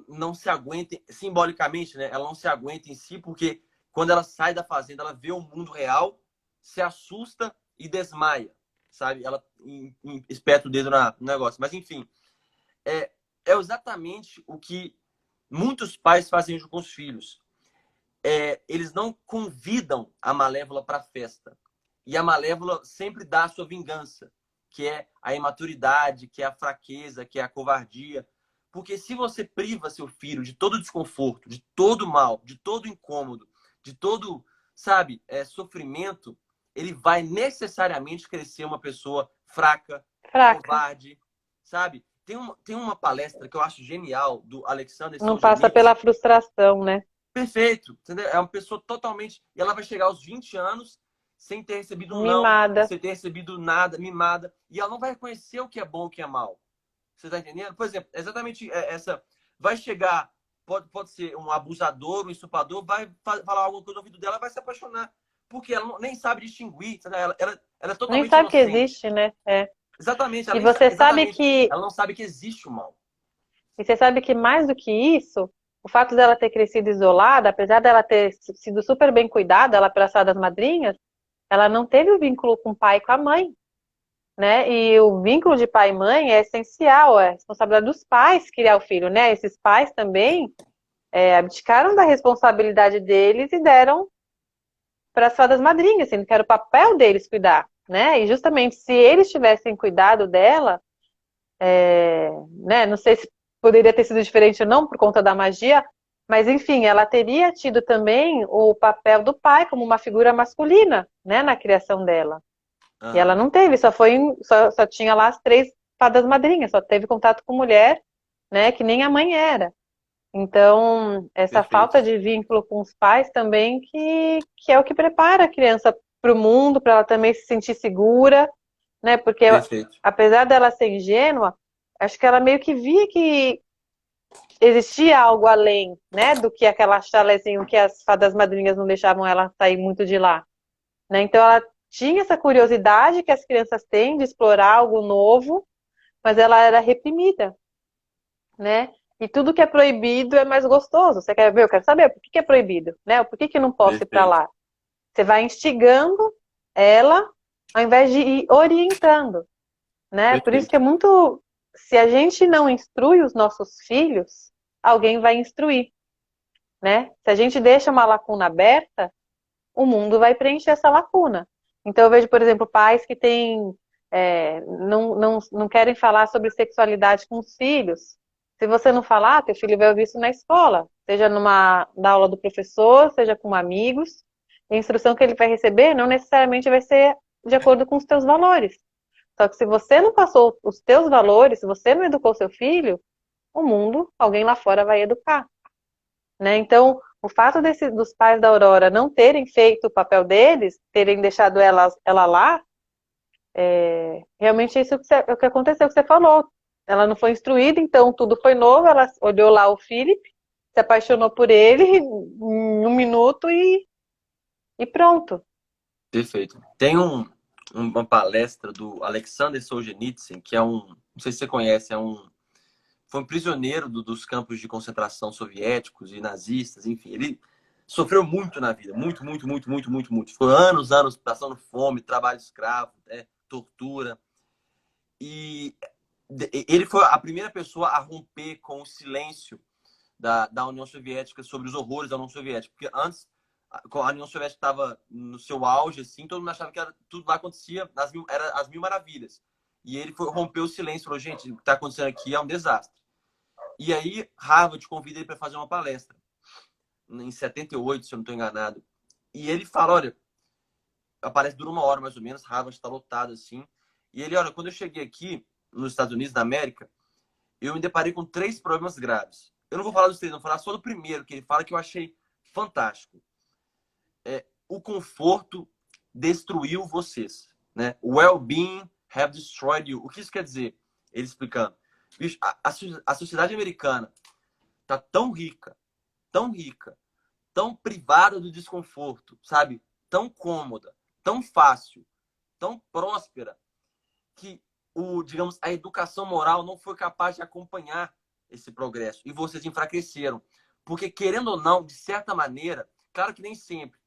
não se aguenta simbolicamente, né? Ela não se aguenta em si, porque quando ela sai da fazenda, ela vê o mundo real, se assusta e desmaia, sabe? Ela espeta o dedo no negócio. Mas enfim, é, é exatamente o que muitos pais fazem com os filhos. Eles não convidam a Malévola para a festa. E a Malévola sempre dá a sua vingança, que é a imaturidade, que é a fraqueza, que é a covardia. Porque se você priva seu filho de todo desconforto, de todo mal, de todo incômodo, de todo, sabe, sofrimento, ele vai necessariamente crescer uma pessoa fraca, Fraca. covarde, sabe? Tem uma palestra que eu acho genial do Alexander Não passa pela Solzhenitsyn. frustração, né? Perfeito, entendeu? É uma pessoa totalmente. E ela vai chegar aos 20 anos sem ter recebido um não, Mimada. sem ter recebido nada, mimada. E ela não vai reconhecer o que é bom e o que é mal. Você tá entendendo? Por exemplo, exatamente essa. Vai chegar, pode ser um abusador, um estuprador, vai falar alguma coisa no ouvido dela, vai se apaixonar. Porque ela nem sabe distinguir, entendeu? Ela é Nem totalmente sabe que inocente. existe, né? É. Exatamente, E você sabe exatamente. que Ela não sabe que existe o mal. E você sabe que mais do que isso, o fato dela ter crescido isolada, apesar dela ter sido super bem cuidada ela pelas fadas madrinhas, ela não teve o vínculo com o pai e com a mãe, né? E o vínculo de pai e mãe é essencial, é a responsabilidade dos pais criar o filho, né? Esses pais também abdicaram da responsabilidade deles e deram para as fadas madrinhas, sendo que era o papel deles cuidar, né? E justamente se eles tivessem cuidado dela, né? Não sei se poderia ter sido diferente ou não por conta da magia, mas enfim, ela teria tido também o papel do pai como uma figura masculina, né, na criação dela. E ela Aham, não teve, só tinha lá as três fadas madrinhas, só teve contato com mulher, né, que nem a mãe era. Então, essa perfeito. falta de vínculo com os pais também que é o que prepara a criança para o mundo, para ela também se sentir segura, né? Porque Perfeito. apesar dela ser ingênua, acho que ela meio que via que existia algo além, né, do que aquela chalezinho que as fadas madrinhas não deixavam ela sair muito de lá, né? Então ela tinha essa curiosidade que as crianças têm de explorar algo novo, mas ela era reprimida, né? E tudo que é proibido é mais gostoso. Você quer ver? Eu quero saber por que é proibido, né? Por que não posso ir para Perfeito. lá? Você vai instigando ela ao invés de ir orientando, né? Por isso que Perfeito. é muito. Se a gente não instrui os nossos filhos, alguém vai instruir, né? Se a gente deixa uma lacuna aberta, o mundo vai preencher essa lacuna. Então eu vejo, por exemplo, pais que têm, não querem falar sobre sexualidade com os filhos. Se você não falar, teu filho vai ouvir isso na escola, seja na aula do professor, seja com amigos. A instrução que ele vai receber não necessariamente vai ser de acordo com os teus valores. Só que se você não passou os teus valores, se você não educou seu filho, o mundo, alguém lá fora vai educar, né? Então, o fato dos pais da Aurora não terem feito o papel deles, terem deixado ela lá, realmente é isso é o que aconteceu, que você falou. Ela não foi instruída, então tudo foi novo, ela olhou lá o Philip, se apaixonou por ele em 1 minuto e pronto. Perfeito. Tem uma palestra do Alexander Solzhenitsyn, que é um não sei se você conhece, foi um prisioneiro dos campos de concentração soviéticos e nazistas, enfim. Ele sofreu muito na vida, muito, muito, muito, muito, muito, muito. Ficou anos, anos passando fome, trabalho escravo, tortura. E ele foi a primeira pessoa a romper com o silêncio da União Soviética sobre os horrores da União Soviética. Porque antes, a União Soviética estava no seu auge, assim, todo mundo achava que tudo lá acontecia, era as mil maravilhas. E ele rompeu o silêncio, falou, gente, o que está acontecendo aqui é um desastre. E aí, Harvard convida ele para fazer uma palestra, em 78, se eu não estou enganado. E ele fala, olha, a palestra dura 1 hora mais ou menos, Harvard está lotado assim. E ele, olha, quando eu cheguei aqui, nos Estados Unidos da América, eu me deparei com 3 problemas graves. Eu não vou falar dos 3, vou falar só do primeiro, que ele fala que eu achei fantástico. O conforto destruiu vocês, né? Well-being have destroyed you. O que isso quer dizer? Ele explicando. Bicho, a sociedade americana tá tão rica, tão privada do desconforto, sabe? Tão cômoda, tão fácil, tão próspera, que digamos, a educação moral não foi capaz de acompanhar esse progresso. E vocês enfraqueceram. Porque, querendo ou não, de certa maneira, claro que nem sempre,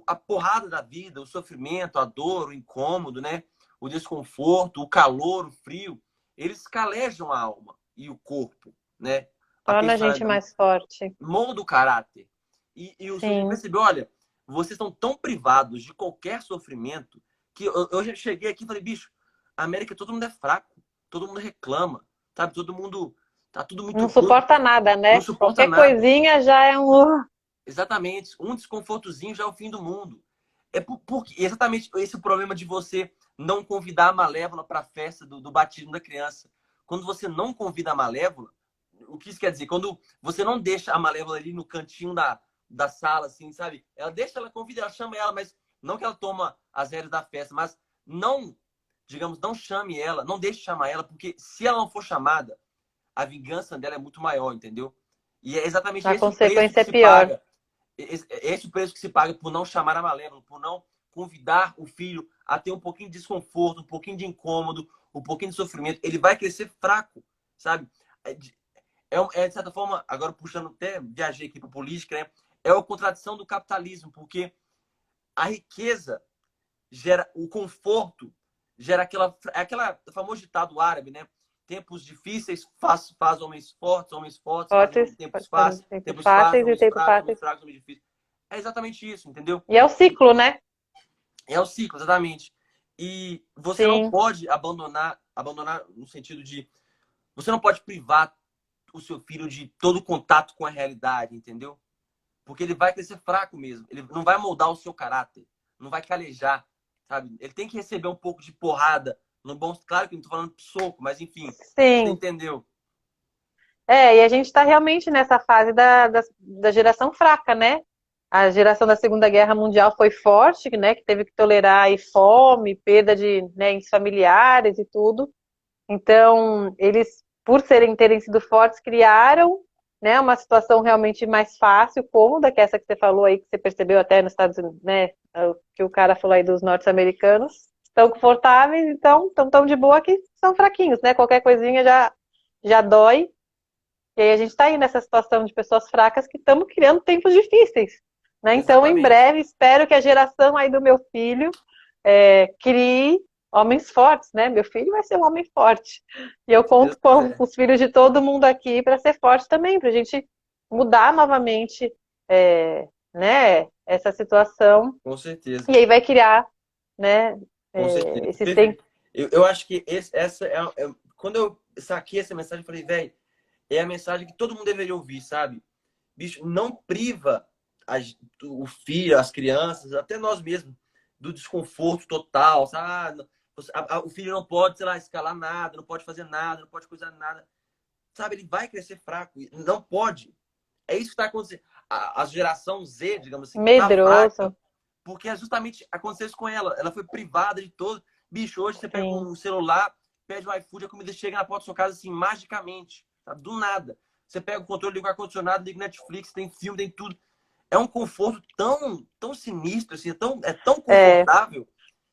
a porrada da vida, o sofrimento, a dor, o incômodo, né? O desconforto, o calor, o frio, eles calejam a alma e o corpo, né? Torna Aquele a gente mais forte. molda o caráter. E o sujeito Sim. percebeu, olha, vocês estão tão privados de qualquer sofrimento que eu já cheguei aqui e falei, bicho, a América todo mundo é fraco, todo mundo reclama, sabe? Todo mundo tá tudo muito Não ruim, suporta nada, não né? suporta Qualquer nada. coisinha já é um. Exatamente, um desconfortozinho já é o fim do mundo. Porque exatamente esse é o problema de você não convidar a Malévola para a festa do batismo da criança. Quando você não convida a Malévola, o que isso quer dizer? Quando você não deixa a Malévola ali no cantinho da sala, assim, sabe? Ela deixa, ela convida, ela chama ela, mas não que ela toma as regras da festa, mas não, digamos, não chame ela, não deixe chamar ela, porque se ela não for chamada, a vingança dela é muito maior, entendeu? E é exatamente A esse o preço que consequência é se pior. paga. Esse é o preço que se paga por não chamar a Malévola, por não convidar o filho a ter um pouquinho de desconforto, um pouquinho de incômodo, um pouquinho de sofrimento. Ele vai crescer fraco, sabe? De certa forma, agora puxando até, viajei aqui para política, né? É a contradição do capitalismo, porque a riqueza gera o conforto, gera aquela famoso ditado árabe, né? Tempos difíceis faz homens fortes fazem Fortes, tempos fazem fáceis, tempos tempos fáceis, fáceis e tempos homens fáceis. fracos, homens difíceis. É exatamente isso, entendeu? E é o ciclo, né? É o ciclo, exatamente. E você não Sim. pode abandonar no sentido de você não pode privar o seu filho de todo contato com a realidade, entendeu? Porque ele vai crescer fraco mesmo. Ele não vai moldar o seu caráter, não vai calejar, sabe? Ele tem que receber um pouco de porrada, no bom, claro que não tô falando de soco, mas enfim, você Sim. entendeu? É, e a gente está realmente nessa fase da geração fraca, né? A geração da Segunda Guerra Mundial foi forte, né? Que teve que tolerar aí fome, perda de, né, entes familiares e tudo. Então, eles, por terem sido fortes, criaram, né, uma situação realmente mais fácil, cômoda, que é essa que você falou aí, que você percebeu até nos Estados Unidos, né? Que o cara falou aí dos norte-americanos. Estão confortáveis, então estão tão de boa que são fraquinhos, né? Qualquer coisinha já dói. E aí a gente está aí nessa situação de pessoas fracas que estamos criando tempos difíceis, né? Então, em Exatamente. breve, espero que a geração aí do meu filho crie homens fortes, né? Meu filho vai ser um homem forte. E eu Se Deus conto com quiser. os filhos de todo mundo aqui para ser forte também, para a gente mudar novamente, né, essa situação. Com certeza. E aí vai criar, né, Com certeza. esses tempos. Eu acho que essa quando eu saquei essa mensagem, eu falei, velho, é a mensagem que todo mundo deveria ouvir, sabe? Bicho, não priva o filho, as crianças, até nós mesmos, do desconforto total, sabe? O filho não pode, sei lá, escalar nada, não pode fazer nada, não pode coisar nada. Sabe, ele vai crescer fraco. Não pode. É isso que está acontecendo. A geração Z, digamos assim, tá fraca, Medroso, porque é justamente aconteceu isso com ela. Ela foi privada de todo. Bicho, hoje você pega sim. um celular, pede um iFood, a comida chega na porta da sua casa assim, magicamente. Sabe? Do nada. Você pega o controle, liga o ar-condicionado, liga o Netflix, tem filme, tem tudo. É um conforto tão sinistro, assim, é tão É, confortável.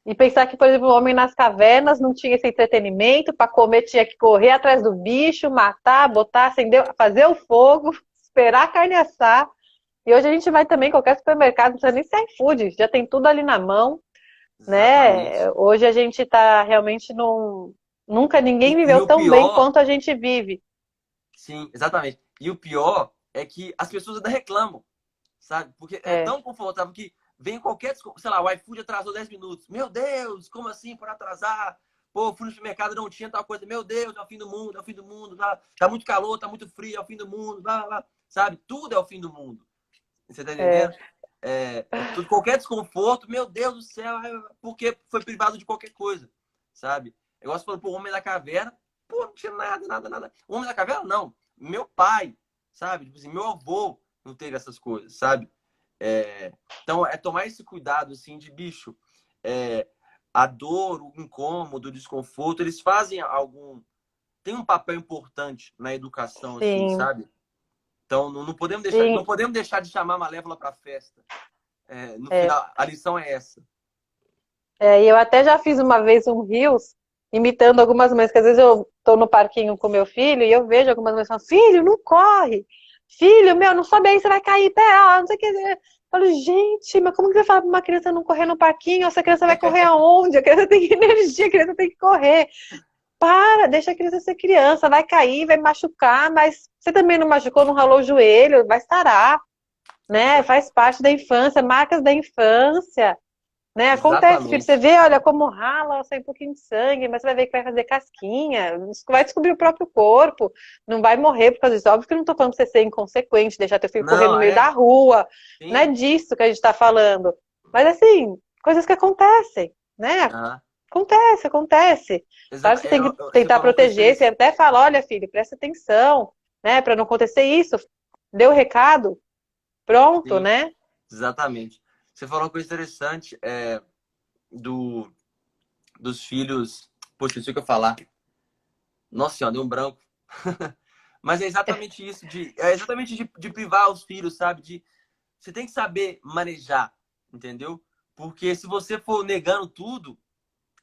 E pensar que, por exemplo, o homem nas cavernas não tinha esse entretenimento, para comer tinha que correr atrás do bicho, matar, botar, acender, fazer o fogo, esperar a carne assar. E hoje a gente vai também em qualquer supermercado, não precisa nem ser iFood, já tem tudo ali na mão, né? Exatamente. Hoje a gente está realmente num. Nunca ninguém E viveu o tão bem pior, quanto a gente vive. sim, exatamente. E o pior é que as pessoas ainda reclamam, sabe? Porque é É, tão confortável que vem qualquer, sei lá, o iFood atrasou 10 minutos. Meu Deus, como assim por atrasar? Pô, fui no supermercado, não tinha tal coisa. Meu Deus, é o fim do mundo, é o fim do mundo. Tá muito calor, tá muito frio, é o fim do mundo. Blá, blá. Sabe? Tudo é o fim do mundo. Você tá é, entendendo? Tudo, qualquer desconforto, meu Deus do céu, porque foi privado de qualquer coisa, sabe? Eu gosto de falar, pô, o Homem da Caverna, pô, não tinha nada, nada, nada. O Homem da Caverna, não. Meu pai, sabe? Tipo assim, meu avô não teve essas coisas, sabe? Então, é tomar esse cuidado, assim, de bicho. É, a dor, o incômodo, o desconforto, eles fazem algum... Tem um papel importante na educação, assim, sim, sabe? Então, não podemos deixar, não sim. podemos deixar de chamar a Malévola para festa. No É. final, a lição é essa. É, e eu até já fiz uma vez um Reels imitando algumas mães, que às vezes eu tô no parquinho com meu filho e eu vejo algumas mães falando, filho, não corre! Filho, meu, não sobe aí, você vai cair, pera, não sei o que. Eu falo, gente, mas como que você fala pra uma criança não correr no parquinho? Essa criança vai correr aonde? A criança tem energia, a criança tem que correr. Para, deixa a criança ser criança, vai cair, vai machucar, mas você também não machucou, não ralou o joelho, vai sarar, né? Faz parte da infância, marcas da infância. Né? Acontece, filho. Você Exatamente. vê, olha como rala, sai um pouquinho de sangue, mas você vai ver que vai fazer casquinha, vai descobrir o próprio corpo, não vai morrer por causa disso. Óbvio que eu não tô falando pra você ser inconsequente, deixar teu filho correr no Não, meio da rua, não é sim. disso que a gente tá falando. Mas assim, coisas que acontecem, né? Ah, Acontece, acontece. Claro que você tem que você tentar falou uma coisa proteger, você interessante. até fala, olha, filho, presta atenção, né? Pra não acontecer isso. Deu o recado, pronto, Sim, né? exatamente. Você falou uma coisa interessante do, dos filhos. Poxa, isso que eu ia falar. Nossa senhora, deu um branco. Mas é exatamente isso, é exatamente de privar os filhos, sabe? Você tem que saber manejar, entendeu? Porque se você for negando tudo,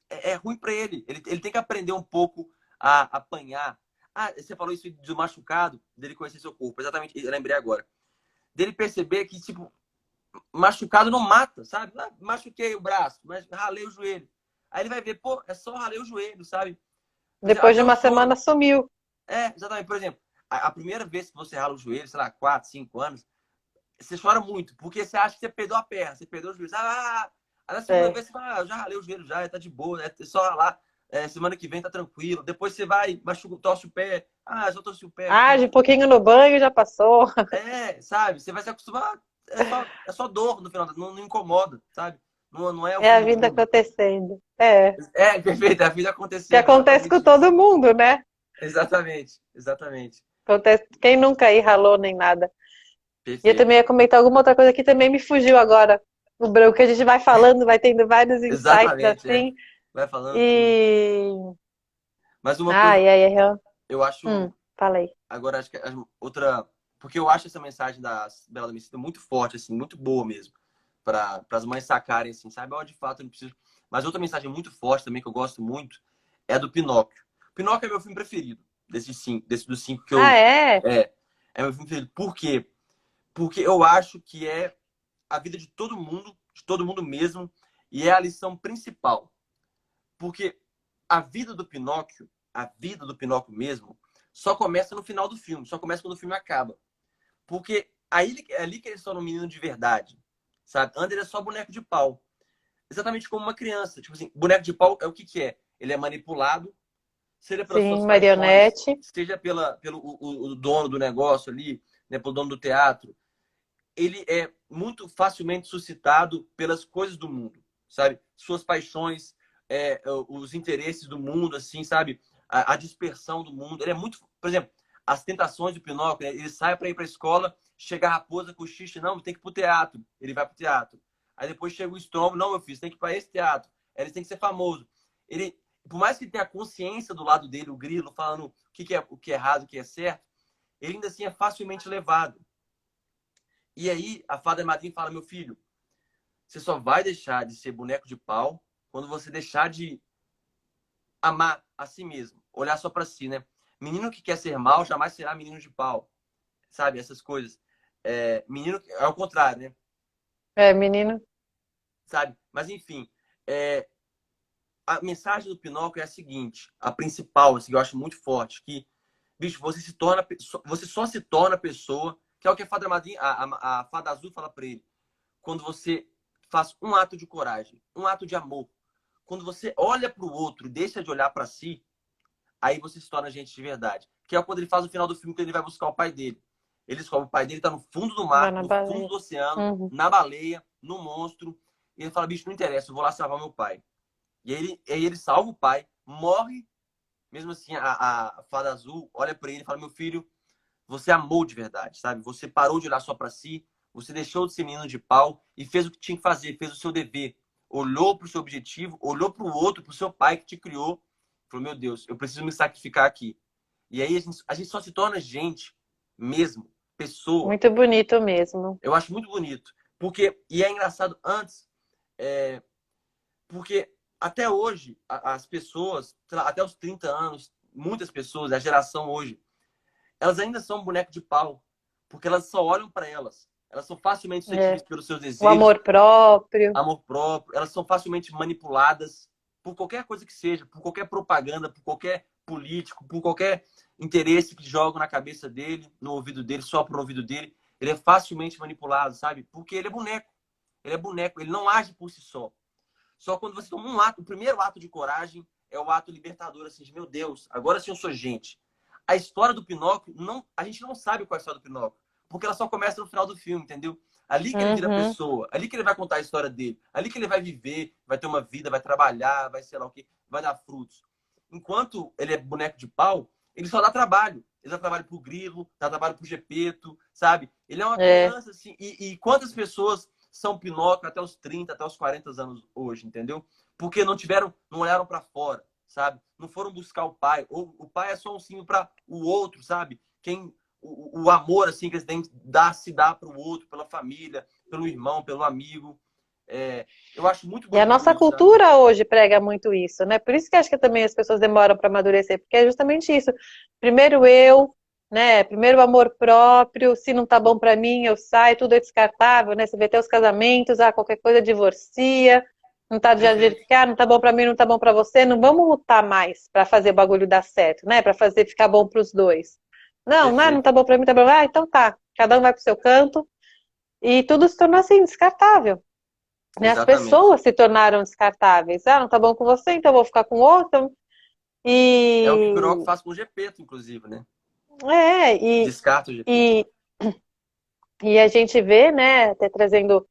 é ruim para ele. Ele tem que aprender um pouco a apanhar. Ah, você falou isso do machucado, dele conhecer seu corpo. Exatamente, eu lembrei agora. Dele perceber que, tipo, machucado não mata, sabe? Ah, machuquei o braço, mas ralei o joelho. Aí ele vai ver, pô, é só ralei o joelho, sabe? Por exemplo, Depois de até o uma semana choro. sumiu. Exatamente. Por exemplo, a primeira vez que você rala o joelho, sei lá, 4, 5 anos, você chora muito, porque você acha que você perdeu a perna, você perdeu o joelho. Aí na segunda É. vez você fala, eu já ralei o joelho já, tá de boa, é só ralar. Semana que vem tá tranquilo. Depois você vai, machuca, torce o pé. Ah, só torce o pé aqui. Age um pouquinho no banho, já passou. Sabe? Você vai se acostumar. É só dor no final, não incomoda, sabe? Não é o É fim a do vida mundo. acontecendo. É. Perfeito, é a vida Que acontecendo, acontece com exatamente isso. todo mundo, né? Exatamente, exatamente. Acontece quem nunca aí ralou nem nada. E eu Perfeito. também ia comentar alguma outra coisa que também me fugiu agora. O branco que a gente vai falando, vai tendo vários insights Exatamente, assim. vai falando tudo. E. Mas uma coisa, Ai, ai, ai. eu acho. Falei. Agora, acho que outra. Porque eu acho essa mensagem da Bela Adormecida muito forte, assim, muito boa mesmo. Para as mães sacarem, assim, sabe? Ó, de fato, eu não preciso. Mas outra mensagem muito forte também, que eu gosto muito, é a do Pinóquio. Pinóquio é meu filme preferido, desses cinco, desse dos cinco que Ah, eu. é? É, é meu filme preferido. Por quê? Porque eu acho que é a vida de todo mundo mesmo, e é a lição principal. Porque a vida do Pinóquio mesmo, só começa no final do filme, só começa quando o filme acaba. Porque aí é ali que eles são um menino de verdade, sabe? Antes ele é só boneco de pau. Exatamente como uma criança. Tipo assim, boneco de pau é o que que é? Ele é manipulado, seja pelas Sim, suas paixões, marionete. seja pelo o dono do negócio ali, né, pelo dono do teatro. Ele é muito facilmente suscitado pelas coisas do mundo, sabe? Suas paixões, os interesses do mundo, assim, sabe? A dispersão do mundo. Ele é muito, por exemplo, as tentações do Pinóquio, né? Ele sai para ir para a escola, chega a raposa com o xixi, não, tem que ir para o teatro. Ele vai para o teatro. Aí depois chega o Estrondo, não, meu filho, você tem que ir para esse teatro. Ele tem que ser famoso. Ele, por mais que tenha a consciência do lado dele, o grilo, falando o que é errado, o que é certo, ele ainda assim é facilmente levado. E aí a fada madrinha fala, meu filho, você só vai deixar de ser boneco de pau quando você deixar de amar a si mesmo, olhar só pra si, né? Menino que quer ser mal jamais será menino de pau, sabe? Essas coisas. Menino é o contrário, né? É, menino. Sabe? Mas enfim, é, a mensagem do Pinóquio é a seguinte, a principal, assim, que eu acho muito forte, que, bicho, você só se torna pessoa, que é o que a Fada Madrinha, a Fada Azul fala pra ele, quando você faz um ato de coragem, um ato de amor. Quando você olha pro outro e deixa de olhar pra si, aí você se torna gente de verdade. Que é quando ele faz o final do filme, que ele vai buscar o pai dele. Ele descobre o pai dele tá no fundo do Vai mar, na no fundo baleia. do oceano, Uhum. na baleia, no monstro. E ele fala, bicho, não interessa, eu vou lá salvar meu pai. E aí ele salva o pai, morre. Mesmo assim, a Fada Azul olha pra ele e fala, meu filho, você amou de verdade, sabe? Você parou de olhar só pra si, você deixou de ser menino de pau e fez o que tinha que fazer, fez o seu dever. Olhou pro seu objetivo, olhou pro outro, pro seu pai que te criou. Falou, meu Deus, eu preciso me sacrificar aqui. E aí a gente só se torna gente mesmo, pessoa. Muito bonito mesmo. Eu acho muito bonito. E é engraçado antes, é, porque até hoje, as pessoas, sei lá, até os 30 anos, muitas pessoas, a geração hoje, elas ainda são boneco de pau, porque elas só olham para elas. Elas são facilmente É. suscetíveis pelos seus O desejos, amor próprio. amor próprio, elas são facilmente manipuladas por qualquer coisa que seja, por qualquer propaganda, por qualquer político, por qualquer interesse que jogam na cabeça dele, no ouvido dele, só pro ouvido dele. Ele é facilmente manipulado, sabe? Porque ele é boneco. Ele é boneco, ele não age por si só. Só quando você toma um ato, o primeiro ato de coragem é o ato libertador, assim, de meu Deus, agora sim eu sou gente. A história do Pinóquio, a gente não sabe qual é a história do Pinóquio, porque ela só começa no final do filme, entendeu? Ali que ele vira Uhum. pessoa, ali que ele vai contar a história dele, ali que ele vai viver, vai ter uma vida, vai trabalhar, vai sei lá o que, vai dar frutos. Enquanto ele é boneco de pau, ele só dá trabalho. Ele dá trabalho pro Grilo, dá trabalho pro Gepeto, sabe? Ele é uma É. criança, assim. E quantas pessoas são Pinóquio até os 30, até os 40 anos hoje, entendeu? Porque não olharam para fora, sabe? Não foram buscar o pai. Ou o pai é só um símbolo para o outro, sabe? O amor assim que eles têm se dá para o outro, pela família, pelo irmão, pelo amigo. Eu acho muito E a bonito nossa isso, sabe? cultura hoje prega muito isso, né? Por isso que acho que também as pessoas demoram para amadurecer, porque é justamente isso. Primeiro eu, né? Primeiro o amor próprio. Se não tá bom para mim, eu saio, tudo é descartável, né? Você vê até os casamentos, qualquer coisa divorcia, não tá do jeito Perfeito. que não tá bom para mim, não tá bom para você. Não vamos lutar mais para fazer o bagulho dar certo, né? Para fazer ficar bom para os dois. Não, não Perfeito. tá bom para mim, tá bom. Então tá. Cada um vai pro seu canto e tudo se tornou assim descartável, né? As Exatamente. pessoas se tornaram descartáveis. Não tá bom com você, então eu vou ficar com outro. É o que o Piroca E faz com o Gepeto, inclusive, né? é, e, Descarta o Gepeto. e, e a gente vê, né, até trazendo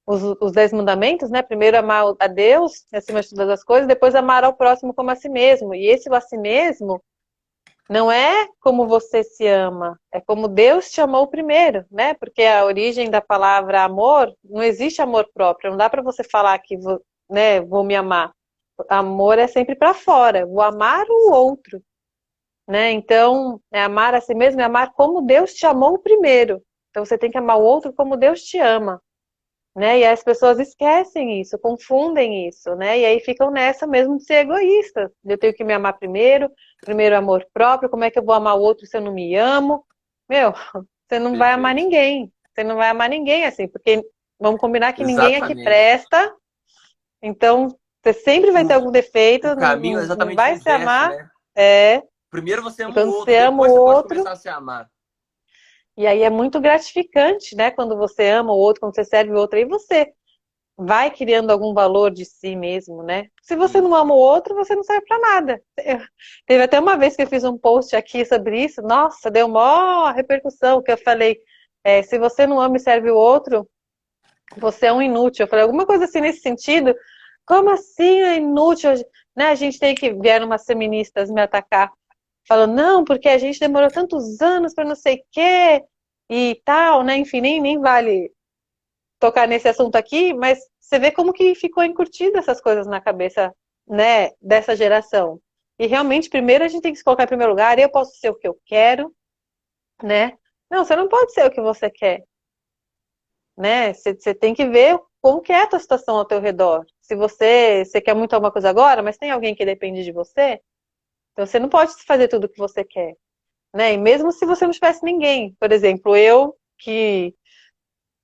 os 10 mandamentos, né? Primeiro amar a Deus acima de todas as coisas, depois amar ao próximo como a si mesmo. E esse a si mesmo não é como você se ama, é como Deus te amou primeiro, né? Porque a origem da palavra amor, não existe amor próprio, não dá para você falar que né, vou me amar. Amor é sempre para fora, vou amar o outro, né? Então, é amar a si mesmo, é amar como Deus te amou primeiro. Então, você tem que amar o outro como Deus te ama, né? E as pessoas esquecem isso, confundem isso, né? E aí ficam nessa mesmo de ser egoístas. Eu tenho que me amar primeiro, primeiro amor próprio, como é que eu vou amar o outro se eu não me amo? Meu, você não vai amar Perfeito. ninguém. Você não vai amar ninguém assim, porque vamos combinar que ninguém aqui Exatamente. presta. Então, você sempre vai ter O, algum defeito, o caminho é não exatamente o vai se inverso, amar. né? É. Primeiro você E ama o quando outro, você ama o depois você pode outro, começar a se amar. e aí é muito gratificante, né? Quando você ama o outro, quando você serve o outro, aí você vai criando algum valor de si mesmo, né? Se você não Isso. ama o outro, você não serve pra nada. Teve até uma vez que eu fiz um post aqui sobre isso, nossa, deu maior repercussão, que eu falei, se você não ama e serve o outro, você é um inútil. Eu falei alguma coisa assim nesse sentido. Como assim é inútil? Né? A gente tem que vieram umas feministas me atacar, falando, não, porque a gente demorou tantos anos para não sei o quê e tal, né? Enfim, nem vale tocar nesse assunto aqui, mas você vê como que ficou encurtida essas coisas na cabeça, né, dessa geração. E realmente, primeiro a gente tem que se colocar em primeiro lugar, eu posso ser o que eu quero, né? Não, você não pode ser o que você quer, né? Você tem que ver como que é a tua situação ao teu redor. Se você quer muito alguma coisa agora, mas tem alguém que depende de você, então você não pode fazer tudo o que você quer, né? E mesmo se você não tivesse ninguém, por exemplo, eu que,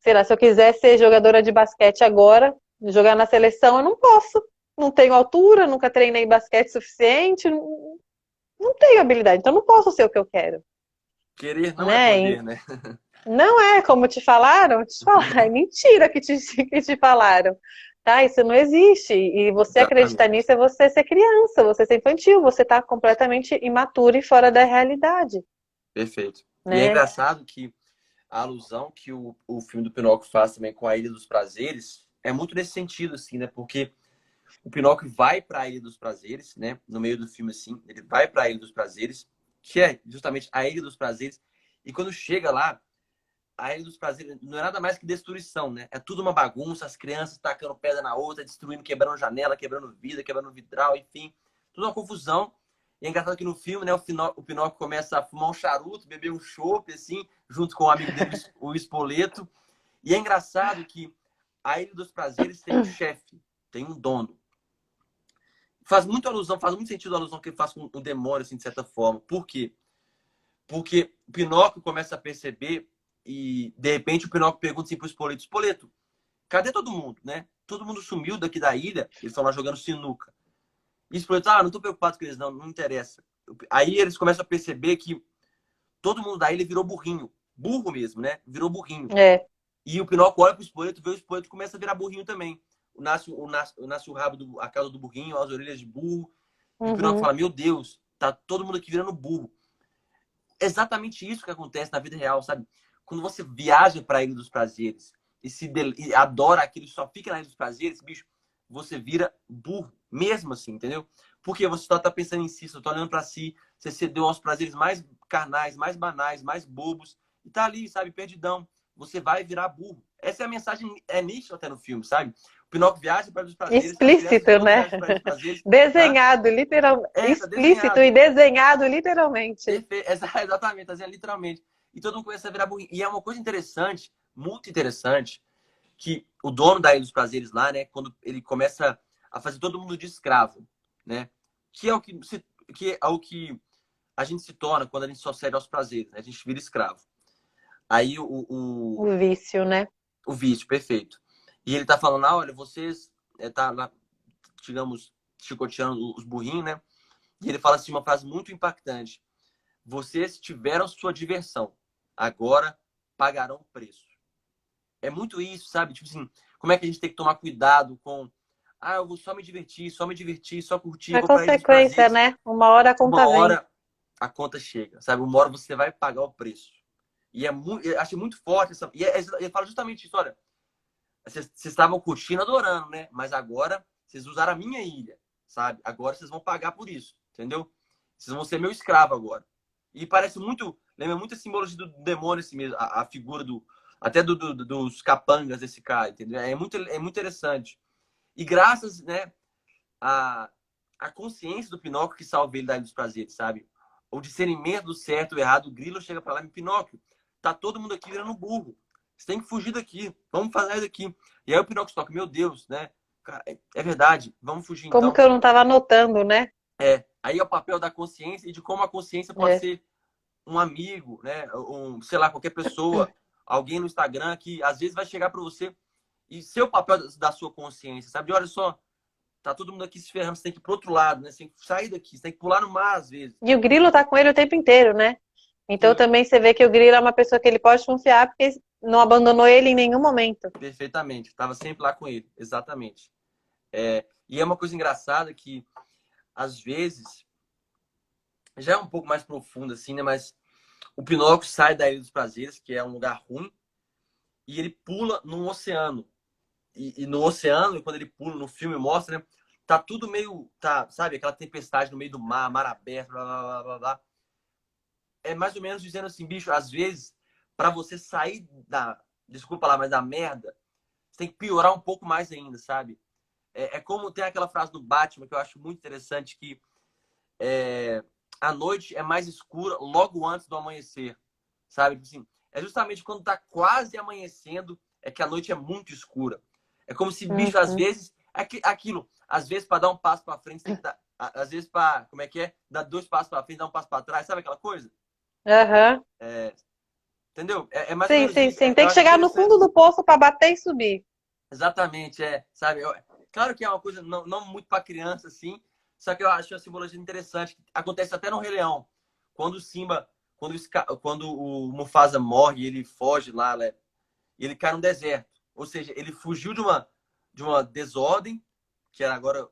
sei lá, se eu quiser ser jogadora de basquete agora, jogar na seleção, eu não posso. Não tenho altura, nunca treinei basquete suficiente, não tenho habilidade, então não posso ser o que eu quero, Querer não é né? poder, né? Não é como te falaram, te falaram, é mentira que te falaram, tá? Isso não existe. E você acreditar Exatamente. nisso é você ser criança, você ser infantil, você tá completamente imaturo e fora da realidade, Perfeito. E é né? engraçado que a alusão que o filme do Pinóquio faz também com a Ilha dos Prazeres é muito nesse sentido, assim, né? Porque o Pinóquio vai para a Ilha dos Prazeres, né? No meio do filme, assim, ele vai para a Ilha dos Prazeres, que é justamente a Ilha dos Prazeres. E quando chega lá, a Ilha dos Prazeres não é nada mais que destruição, né? É tudo uma bagunça, as crianças tacando pedra na outra, destruindo, quebrando janela, quebrando vidro, quebrando vidral, enfim. Tudo uma confusão. E é engraçado que no filme, né, o Pinóquio começa a fumar um charuto, beber um chopp, assim, junto com o amigo dele, o Espoleto. E é engraçado que a Ilha dos Prazeres tem um chefe, tem um dono. Faz muito alusão, faz muito sentido a alusão que ele faz com o demônio, assim, de certa forma. Por quê? Porque o Pinóquio começa a perceber e, de repente, o Pinóquio pergunta assim pro Espoleto, Espoleto, cadê todo mundo, né? Todo mundo sumiu daqui da ilha, eles estão lá jogando sinuca. E o Espoleto, não tô preocupado com eles não, não interessa. Aí eles começam a perceber que todo mundo da ilha virou burrinho. Burro mesmo, né? Virou burrinho. É. E o Pinóquio olha pro Espoleto, vê o Espoleto começa a virar burrinho também. Nasce o rabo, a cauda do burrinho, as orelhas de burro. E o Pinóquio Uhum. fala, meu Deus, tá todo mundo aqui virando burro. Exatamente isso que acontece na vida real, sabe? Quando você viaja para a Ilha dos Prazeres e adora aquilo, só fica na Ilha dos Prazeres, bicho, você vira burro, mesmo assim, entendeu? Porque você só tá pensando em si, só tá olhando para si, você cedeu aos prazeres mais carnais, mais banais, mais bobos, e tá ali, sabe, perdidão. Você vai virar burro. Essa é a mensagem, é nítida até no filme, sabe? O Pinóquio viaja para os prazeres, as crianças Explícito, todas né? viajam para os prazeres. Hã? Desenhado, literalmente. É, tá Explícito e desenhado. desenhado, literalmente. Exatamente, assim, literalmente. E todo mundo começa a virar burrinho. E é uma coisa interessante, muito interessante, que o dono da Ilha dos Prazeres lá, né, quando ele começa a fazer todo mundo de escravo, né, que é o que é o que a gente se torna quando a gente só cede aos prazeres, né, a gente vira escravo. Aí O vício, né? o vício, perfeito. E ele tá falando, olha, vocês tá lá, digamos, chicoteando os burrinhos, né, e ele fala assim uma frase muito impactante. Vocês tiveram sua diversão, agora pagarão o preço. É muito isso, sabe? Tipo assim, como é que a gente tem que tomar cuidado com. Ah, eu vou só me divertir, só curtir, É vou para ir dos consequência, prazeres. né? Uma hora a Uma conta vem. hora a conta chega, sabe? Uma hora você vai pagar o preço. E é muito, eu achei muito forte essa. Ele fala justamente isso: olha, vocês estavam curtindo, adorando, né? Mas agora vocês usaram a minha ilha, sabe? Agora vocês vão pagar por isso, entendeu? Vocês vão ser meu escravo agora. E parece muito, lembra muito a simbologia do demônio assim mesmo, a figura até dos capangas desse cara, entendeu? É muito interessante. E graças, né, a consciência do Pinóquio que salva ele da Ilha dos Prazeres, sabe? O discernimento do certo e do errado, o Grilo chega para lá e Pinóquio, tá todo mundo aqui virando burro. Você tem que fugir daqui. Vamos fazer daqui. E aí o Pinóquio toca, meu Deus, né? Cara, é verdade. Vamos fugir Como então. que eu não estava anotando, né? Aí é o papel da consciência e de como a consciência pode É. ser um amigo, né? Sei lá, qualquer pessoa, alguém no Instagram que às vezes vai chegar para você e ser o papel da sua consciência, sabe? De, olha só, tá todo mundo aqui se ferrando, você tem que ir pro outro lado, né? Você tem que sair daqui, você tem que pular no mar às vezes. E o Grilo tá com ele o tempo inteiro, né? Então Sim, também você vê que o Grilo é uma pessoa que ele pode confiar porque não abandonou ele em nenhum momento. perfeitamente. Tava sempre lá com ele, exatamente. E é uma coisa engraçada que, às vezes, já é um pouco mais profundo, assim, né? Mas o Pinóquio sai da Ilha dos Prazeres, que é um lugar ruim, e ele pula num oceano. E no oceano, quando ele pula no filme, mostra, né? Tá tudo meio, tá, sabe? Aquela tempestade no meio do mar, mar aberto, blá, blá, blá, blá, blá. É mais ou menos dizendo assim, bicho, às vezes, para você sair desculpa lá, mas da merda, você tem que piorar um pouco mais ainda, sabe? É como tem aquela frase do Batman que eu acho muito interessante, que a noite é mais escura logo antes do amanhecer, sabe? Assim, é justamente quando tá quase amanhecendo é que a noite é muito escura. É como se, bicho, às Uhum. vezes Aquilo, às vezes, para dar um passo para frente, você tem que dar. Às vezes, para, como é que é? Dar 2 passos para frente, dar um passo para trás, sabe aquela coisa? Aham. Entendeu? É mais ou Sim, menos sim, isso. sim. Eu Tem que acho chegar no fundo interessante. do poço para bater e subir. Exatamente, sabe? Claro que é uma coisa não muito para criança, assim, só que eu acho a simbologia interessante. Acontece até no Rei Leão. Quando o Simba, quando o Mufasa morre, ele foge lá, né? E ele cai no deserto. Ou seja, ele fugiu de uma desordem, que era agora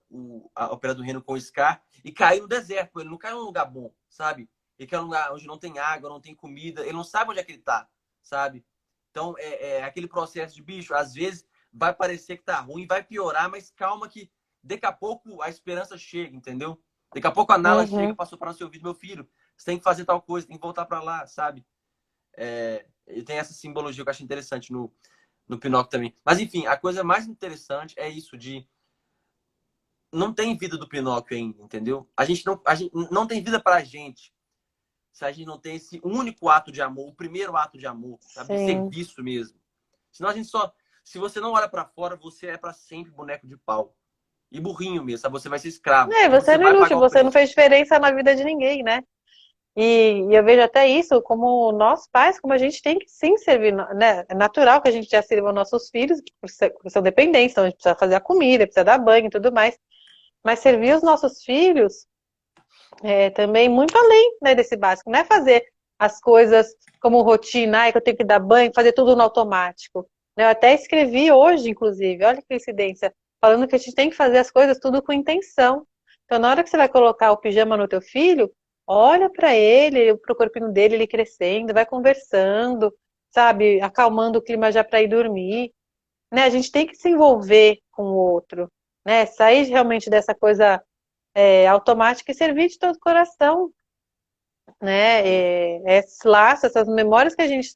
a Ópera do Reino com o Scar, e caiu no deserto. Ele não caiu num lugar bom, sabe? Ele caiu num lugar onde não tem água, não tem comida, ele não sabe onde é que ele tá, sabe? Então, é aquele processo de bicho, às vezes vai parecer que tá ruim, vai piorar, mas calma que daqui a pouco a esperança chega, entendeu? Daqui a pouco a Nala chega Uhum. para soprar no seu ouvido, meu filho, você tem que fazer tal coisa, tem que voltar para lá, sabe? E tem essa simbologia que eu acho interessante no Pinóquio também. Mas enfim, a coisa mais interessante é isso de não tem vida do Pinóquio ainda, entendeu? A gente não tem vida pra gente se a gente não tem esse único ato de amor, o primeiro ato de amor, sabe? De Sim. serviço mesmo. Senão a gente só. Se você não olha pra fora, você é pra sempre boneco de pau. E burrinho mesmo, sabe? Você vai ser escravo. É, E você você não é vai inútil, pagar o você não preço. fez diferença na vida de ninguém, né? E eu vejo até isso como nós pais, como a gente tem que sim servir, né? É natural que a gente já sirva os nossos filhos, porque são dependentes, então a gente precisa fazer a comida, precisa dar banho e tudo mais. Mas servir os nossos filhos é também muito além, né, desse básico. Não é fazer as coisas como rotina, ai, que eu tenho que dar banho, fazer tudo no automático. Eu até escrevi hoje, inclusive, olha que coincidência, falando que a gente tem que fazer as coisas tudo com intenção. Então, na hora que você vai colocar o pijama no teu filho, olha para ele, para o corpinho dele, ele crescendo, vai conversando, sabe, acalmando o clima já para ir dormir, né? A gente tem que se envolver com o outro, né? Sair realmente dessa coisa automática e servir de todo o coração, né? Perfeito. Esses laços, essas memórias que a gente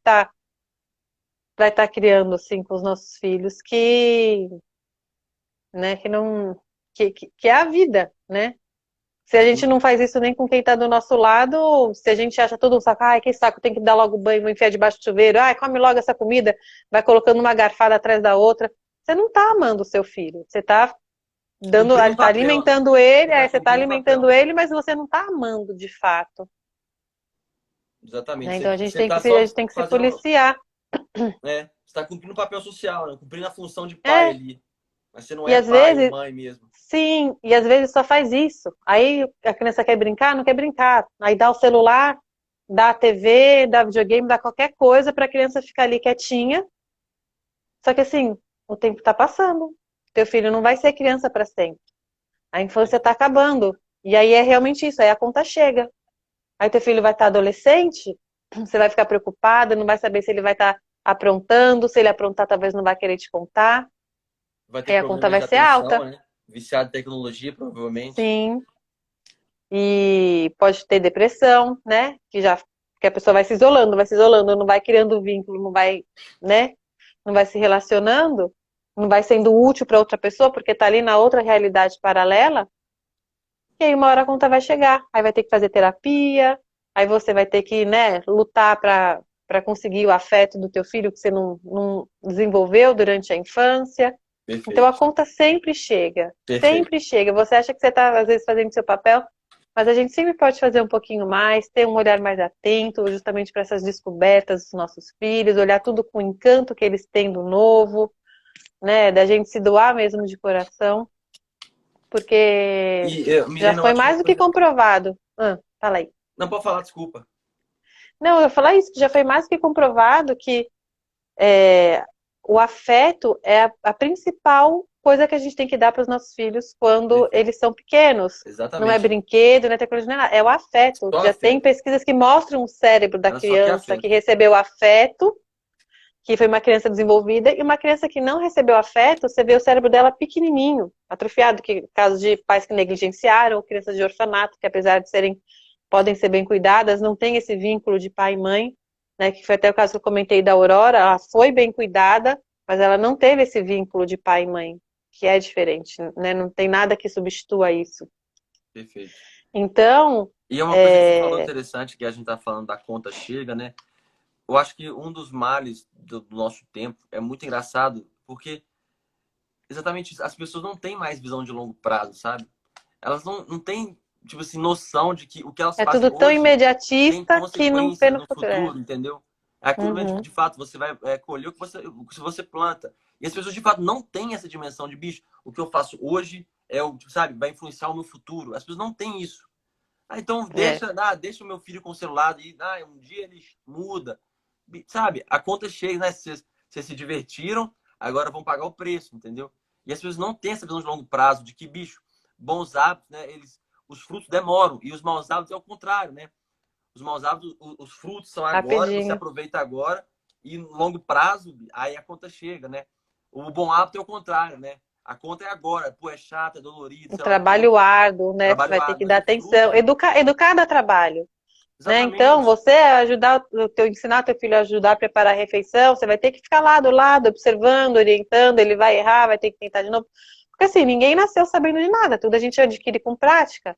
vai estar criando assim com os nossos filhos, né, que não, que é a vida, né? Se a gente Sim. não faz isso nem com quem está do nosso lado, se a gente acha todo um saco, ai, que saco, tem que dar logo banho, vou enfiar debaixo do chuveiro, ai, come logo essa comida, vai colocando uma garfada atrás da outra. Você não está amando o seu filho, você está Cumprindo um tá papel, né? alimentando ele, Você tá aí você está cumprindo um alimentando papel. ele, mas você não está amando de fato. Exatamente. Né? Você, Então a gente você tem tá a só gente tem que se fazendo. policiar. Né? Você tá cumprindo um papel social, né? Cumprindo a função de pai É, ali. Mas você não e é às pai ou vezes, mãe mesmo. sim, e às vezes só faz isso. Aí a criança quer brincar, não quer brincar. Aí dá o celular, dá a TV, dá videogame, dá qualquer coisa para a criança ficar ali quietinha. Só que assim, o tempo está passando. Teu filho não vai ser criança para sempre. A infância está Perfeito. acabando. E aí é realmente isso, aí a conta chega. Aí teu filho vai estar adolescente, você vai ficar preocupada, não vai saber se ele vai estar aprontando, se ele aprontar, talvez não vai querer te contar. Vai ter Aí a conta problemas vai de ser alta. atenção, né? Viciado em tecnologia, provavelmente. Sim. E pode ter depressão, né? Que a pessoa vai se isolando, não vai criando vínculo, não vai, né? Não vai se relacionando, não vai sendo útil para outra pessoa, porque tá ali na outra realidade paralela. E aí uma hora a conta vai chegar. Aí vai ter que fazer terapia, aí você vai ter que, né, lutar para conseguir o afeto do teu filho que você não desenvolveu durante a infância. Então a Perfeito. conta sempre chega, Perfeito. sempre chega. Você acha que você está, às vezes, fazendo seu papel, mas a gente sempre pode fazer um pouquinho mais, ter um olhar mais atento, justamente para essas descobertas dos nossos filhos, olhar tudo com o encanto que eles têm do novo, né? Da gente se doar mesmo de coração, porque já Milena, eu foi acho uma mais do que coisa. comprovado. Fala aí. Não, pode falar, desculpa. Não, eu ia falar isso, que já foi mais do que comprovado que o afeto é a principal coisa que a gente tem que dar para os nossos filhos quando Perfeito. eles são pequenos. Não é Exatamente. brinquedo, não é tecnologia, não é nada. É o afeto. Só Já tem afeto. pesquisas que mostram o cérebro da Ela só quer criança que afeto. recebeu afeto, que foi uma criança desenvolvida, e uma criança que não recebeu afeto, você vê o cérebro dela pequenininho, atrofiado, que casos de pais que negligenciaram, ou crianças de orfanato, que apesar de podem ser bem cuidadas, não tem esse vínculo de pai e mãe, né, que foi até o caso que eu comentei da Aurora, ela foi bem cuidada, mas ela não teve esse vínculo de pai e mãe, que é diferente, né, não tem nada que substitua isso. Perfeito. Então, E é uma coisa que você falou é, interessante, que a gente tá falando da conta chega, né? Eu acho que um dos males do nosso tempo é muito engraçado, porque exatamente isso. As pessoas não têm mais visão de longo prazo, sabe? Elas não têm, tipo assim, noção de que o que elas É fazem tudo tão hoje tem imediatista que não vê consequências no no futuro. É. futuro, entendeu? É aquilo mesmo, Uhum. de fato, você vai colher o que você planta. E as pessoas, de fato, não têm essa dimensão de, bicho, o que eu faço hoje é o, tipo, sabe, vai influenciar o meu futuro. As pessoas não têm isso. Ah, então É. deixa o meu filho com o celular e um dia ele muda. Sabe, a conta chega, né? Vocês se divertiram, agora vão pagar o preço, entendeu? E as pessoas não têm essa visão de longo prazo, de que, bicho, bons hábitos, né? Os frutos demoram. E os maus hábitos é o contrário, né? Os maus hábitos, os frutos são agora, você Rapidinho. aproveita agora, e no longo prazo, aí a conta chega, né? O bom hábito é o contrário, né? A conta é agora, pô, é chato, é dolorido, Um sei lá o quê, trabalho árduo, né? Você trabalho vai ter árduo, que mas dar o atenção. fruto, Educar dá trabalho. Né? Então, exatamente, você ajudar ensinar teu filho a ajudar a preparar a refeição, você vai ter que ficar lá do lado, observando, orientando, ele vai errar, vai ter que tentar de novo. Porque assim, ninguém nasceu sabendo de nada, tudo a gente adquire com prática.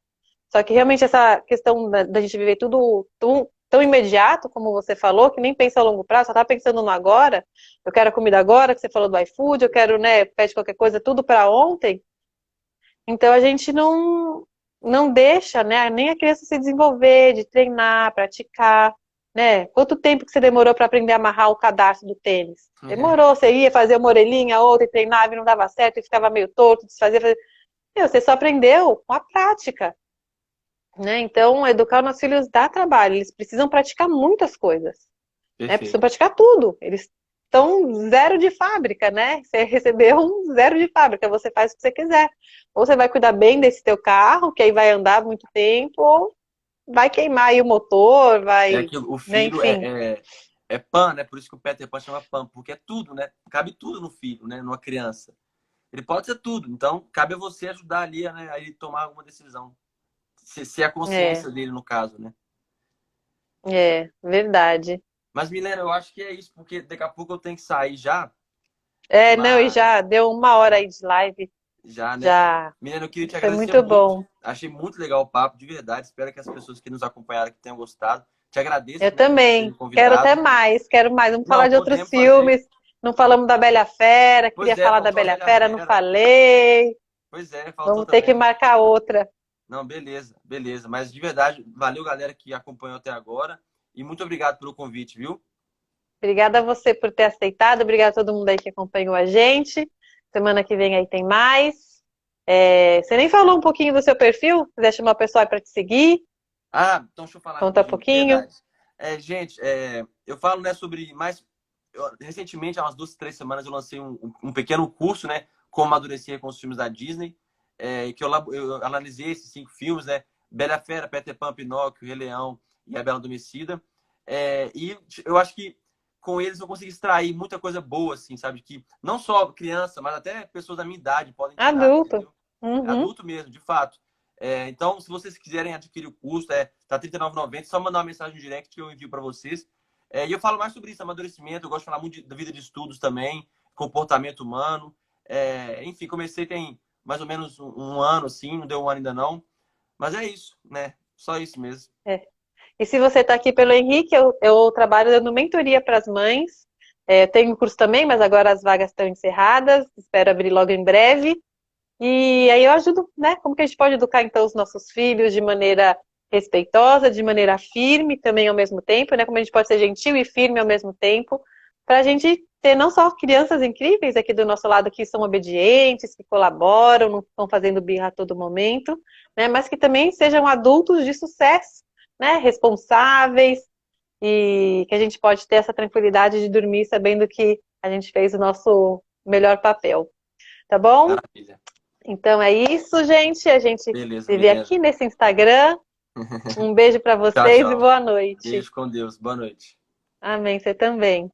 Só que realmente essa questão da gente viver tudo tão imediato, como você falou, que nem pensa a longo prazo, só tá pensando no agora, eu quero a comida agora, que você falou do iFood, eu quero, né, pede qualquer coisa, tudo para ontem. Então a gente não deixa, né, nem a criança se desenvolver, de treinar, praticar, né? Quanto tempo que você demorou para aprender a amarrar o cadarço do tênis? Demorou, você ia fazer uma orelhinha, outra, e treinava e não dava certo, e ficava meio torto, desfazia, fazia... Meu, você só aprendeu com a prática, né? Então, educar os nossos filhos dá trabalho, eles precisam praticar muitas coisas, né? Precisam perfeito. praticar tudo. Eles estão zero de fábrica, né? Você recebeu um zero de fábrica, você faz o que você quiser. Ou você vai cuidar bem desse teu carro, que aí vai andar muito tempo, ou vai queimar aí o motor, É vai, aquilo, o né? filho Enfim. é Pan, né? Por isso que o Peter Pan chama Pan, porque é tudo, né? Cabe tudo no filho, né? Numa criança. Ele pode ser tudo, então cabe a você ajudar ali, né? A ele tomar alguma decisão. Se é a É, consciência dele, no caso, né? verdade. Mas, Milena, eu acho que é isso, porque daqui a pouco eu tenho que sair já, É, não, e mas já deu 1 hora aí de live, já, né? já Milena, eu queria te foi agradecer muito muito. bom. Achei muito legal o papo, de verdade. Espero que as pessoas que nos acompanharam aqui tenham gostado. Te Eu agradeço, né, por você ter me também. Quero até convidado. mais, quero mais. Vamos falar Não, de outros podemos fazer. filmes. Não falamos da Bela Fera, queria Pois é, falar da faltou a Bela Bela Fera, não Fera. falei. Pois é, faltou Vamos ter que também. marcar outra. Não, beleza, beleza. Mas de verdade, valeu, galera, que acompanhou até agora. E muito obrigado pelo convite, viu? Obrigada a você por ter aceitado. Obrigada a todo mundo aí que acompanhou a gente. Semana que vem aí tem mais. É, você nem falou um pouquinho do seu perfil? Se quiser chamar o pessoal para te seguir, Então deixa eu falar conta um rapidinho. pouquinho. Verdade. Gente, eu falo, né, sobre mais. Recentemente, há umas 2, 3 semanas, eu lancei um pequeno curso, né? Como amadurecer com os filmes da Disney. Que eu analisei esses 5 filmes, né? Bela Fera, Peter Pan, Pinóquio, Rei Leão e A Bela Adormecida. E eu acho que com eles eu consegui extrair muita coisa boa, assim, sabe? Que não só criança, mas até pessoas da minha idade podem tirar, Adulto. entendeu? Uhum. Adulto mesmo, de fato. Então, se vocês quiserem adquirir o curso, tá R$ 39,90, só mandar uma mensagem no direct que eu envio para vocês. E eu falo mais sobre isso, amadurecimento, eu gosto de falar muito da vida de estudos também, comportamento humano. Enfim, comecei tem mais ou menos um ano, assim, não deu um ano ainda não. Mas é isso, né? Só isso mesmo. É. E se você está aqui pelo Henrique, eu trabalho dando mentoria para as mães. É, tenho curso também, mas agora as vagas estão encerradas. Espero abrir logo em breve. E aí eu ajudo, né? Como que a gente pode educar então os nossos filhos de maneira respeitosa, de maneira firme também ao mesmo tempo, né? Como a gente pode ser gentil e firme ao mesmo tempo, para a gente ter não só crianças incríveis aqui do nosso lado que são obedientes, que colaboram, não estão fazendo birra a todo momento, né? Mas que também sejam adultos de sucesso, né? Responsáveis e que a gente pode ter essa tranquilidade de dormir sabendo que a gente fez o nosso melhor papel. Tá bom? Maravilha. Então é isso, gente. A gente Beleza, se vê Milena. aqui nesse Instagram. Um beijo para Tchau, vocês e tchau. boa noite. Beijo com Deus. Boa noite. Amém. Você também.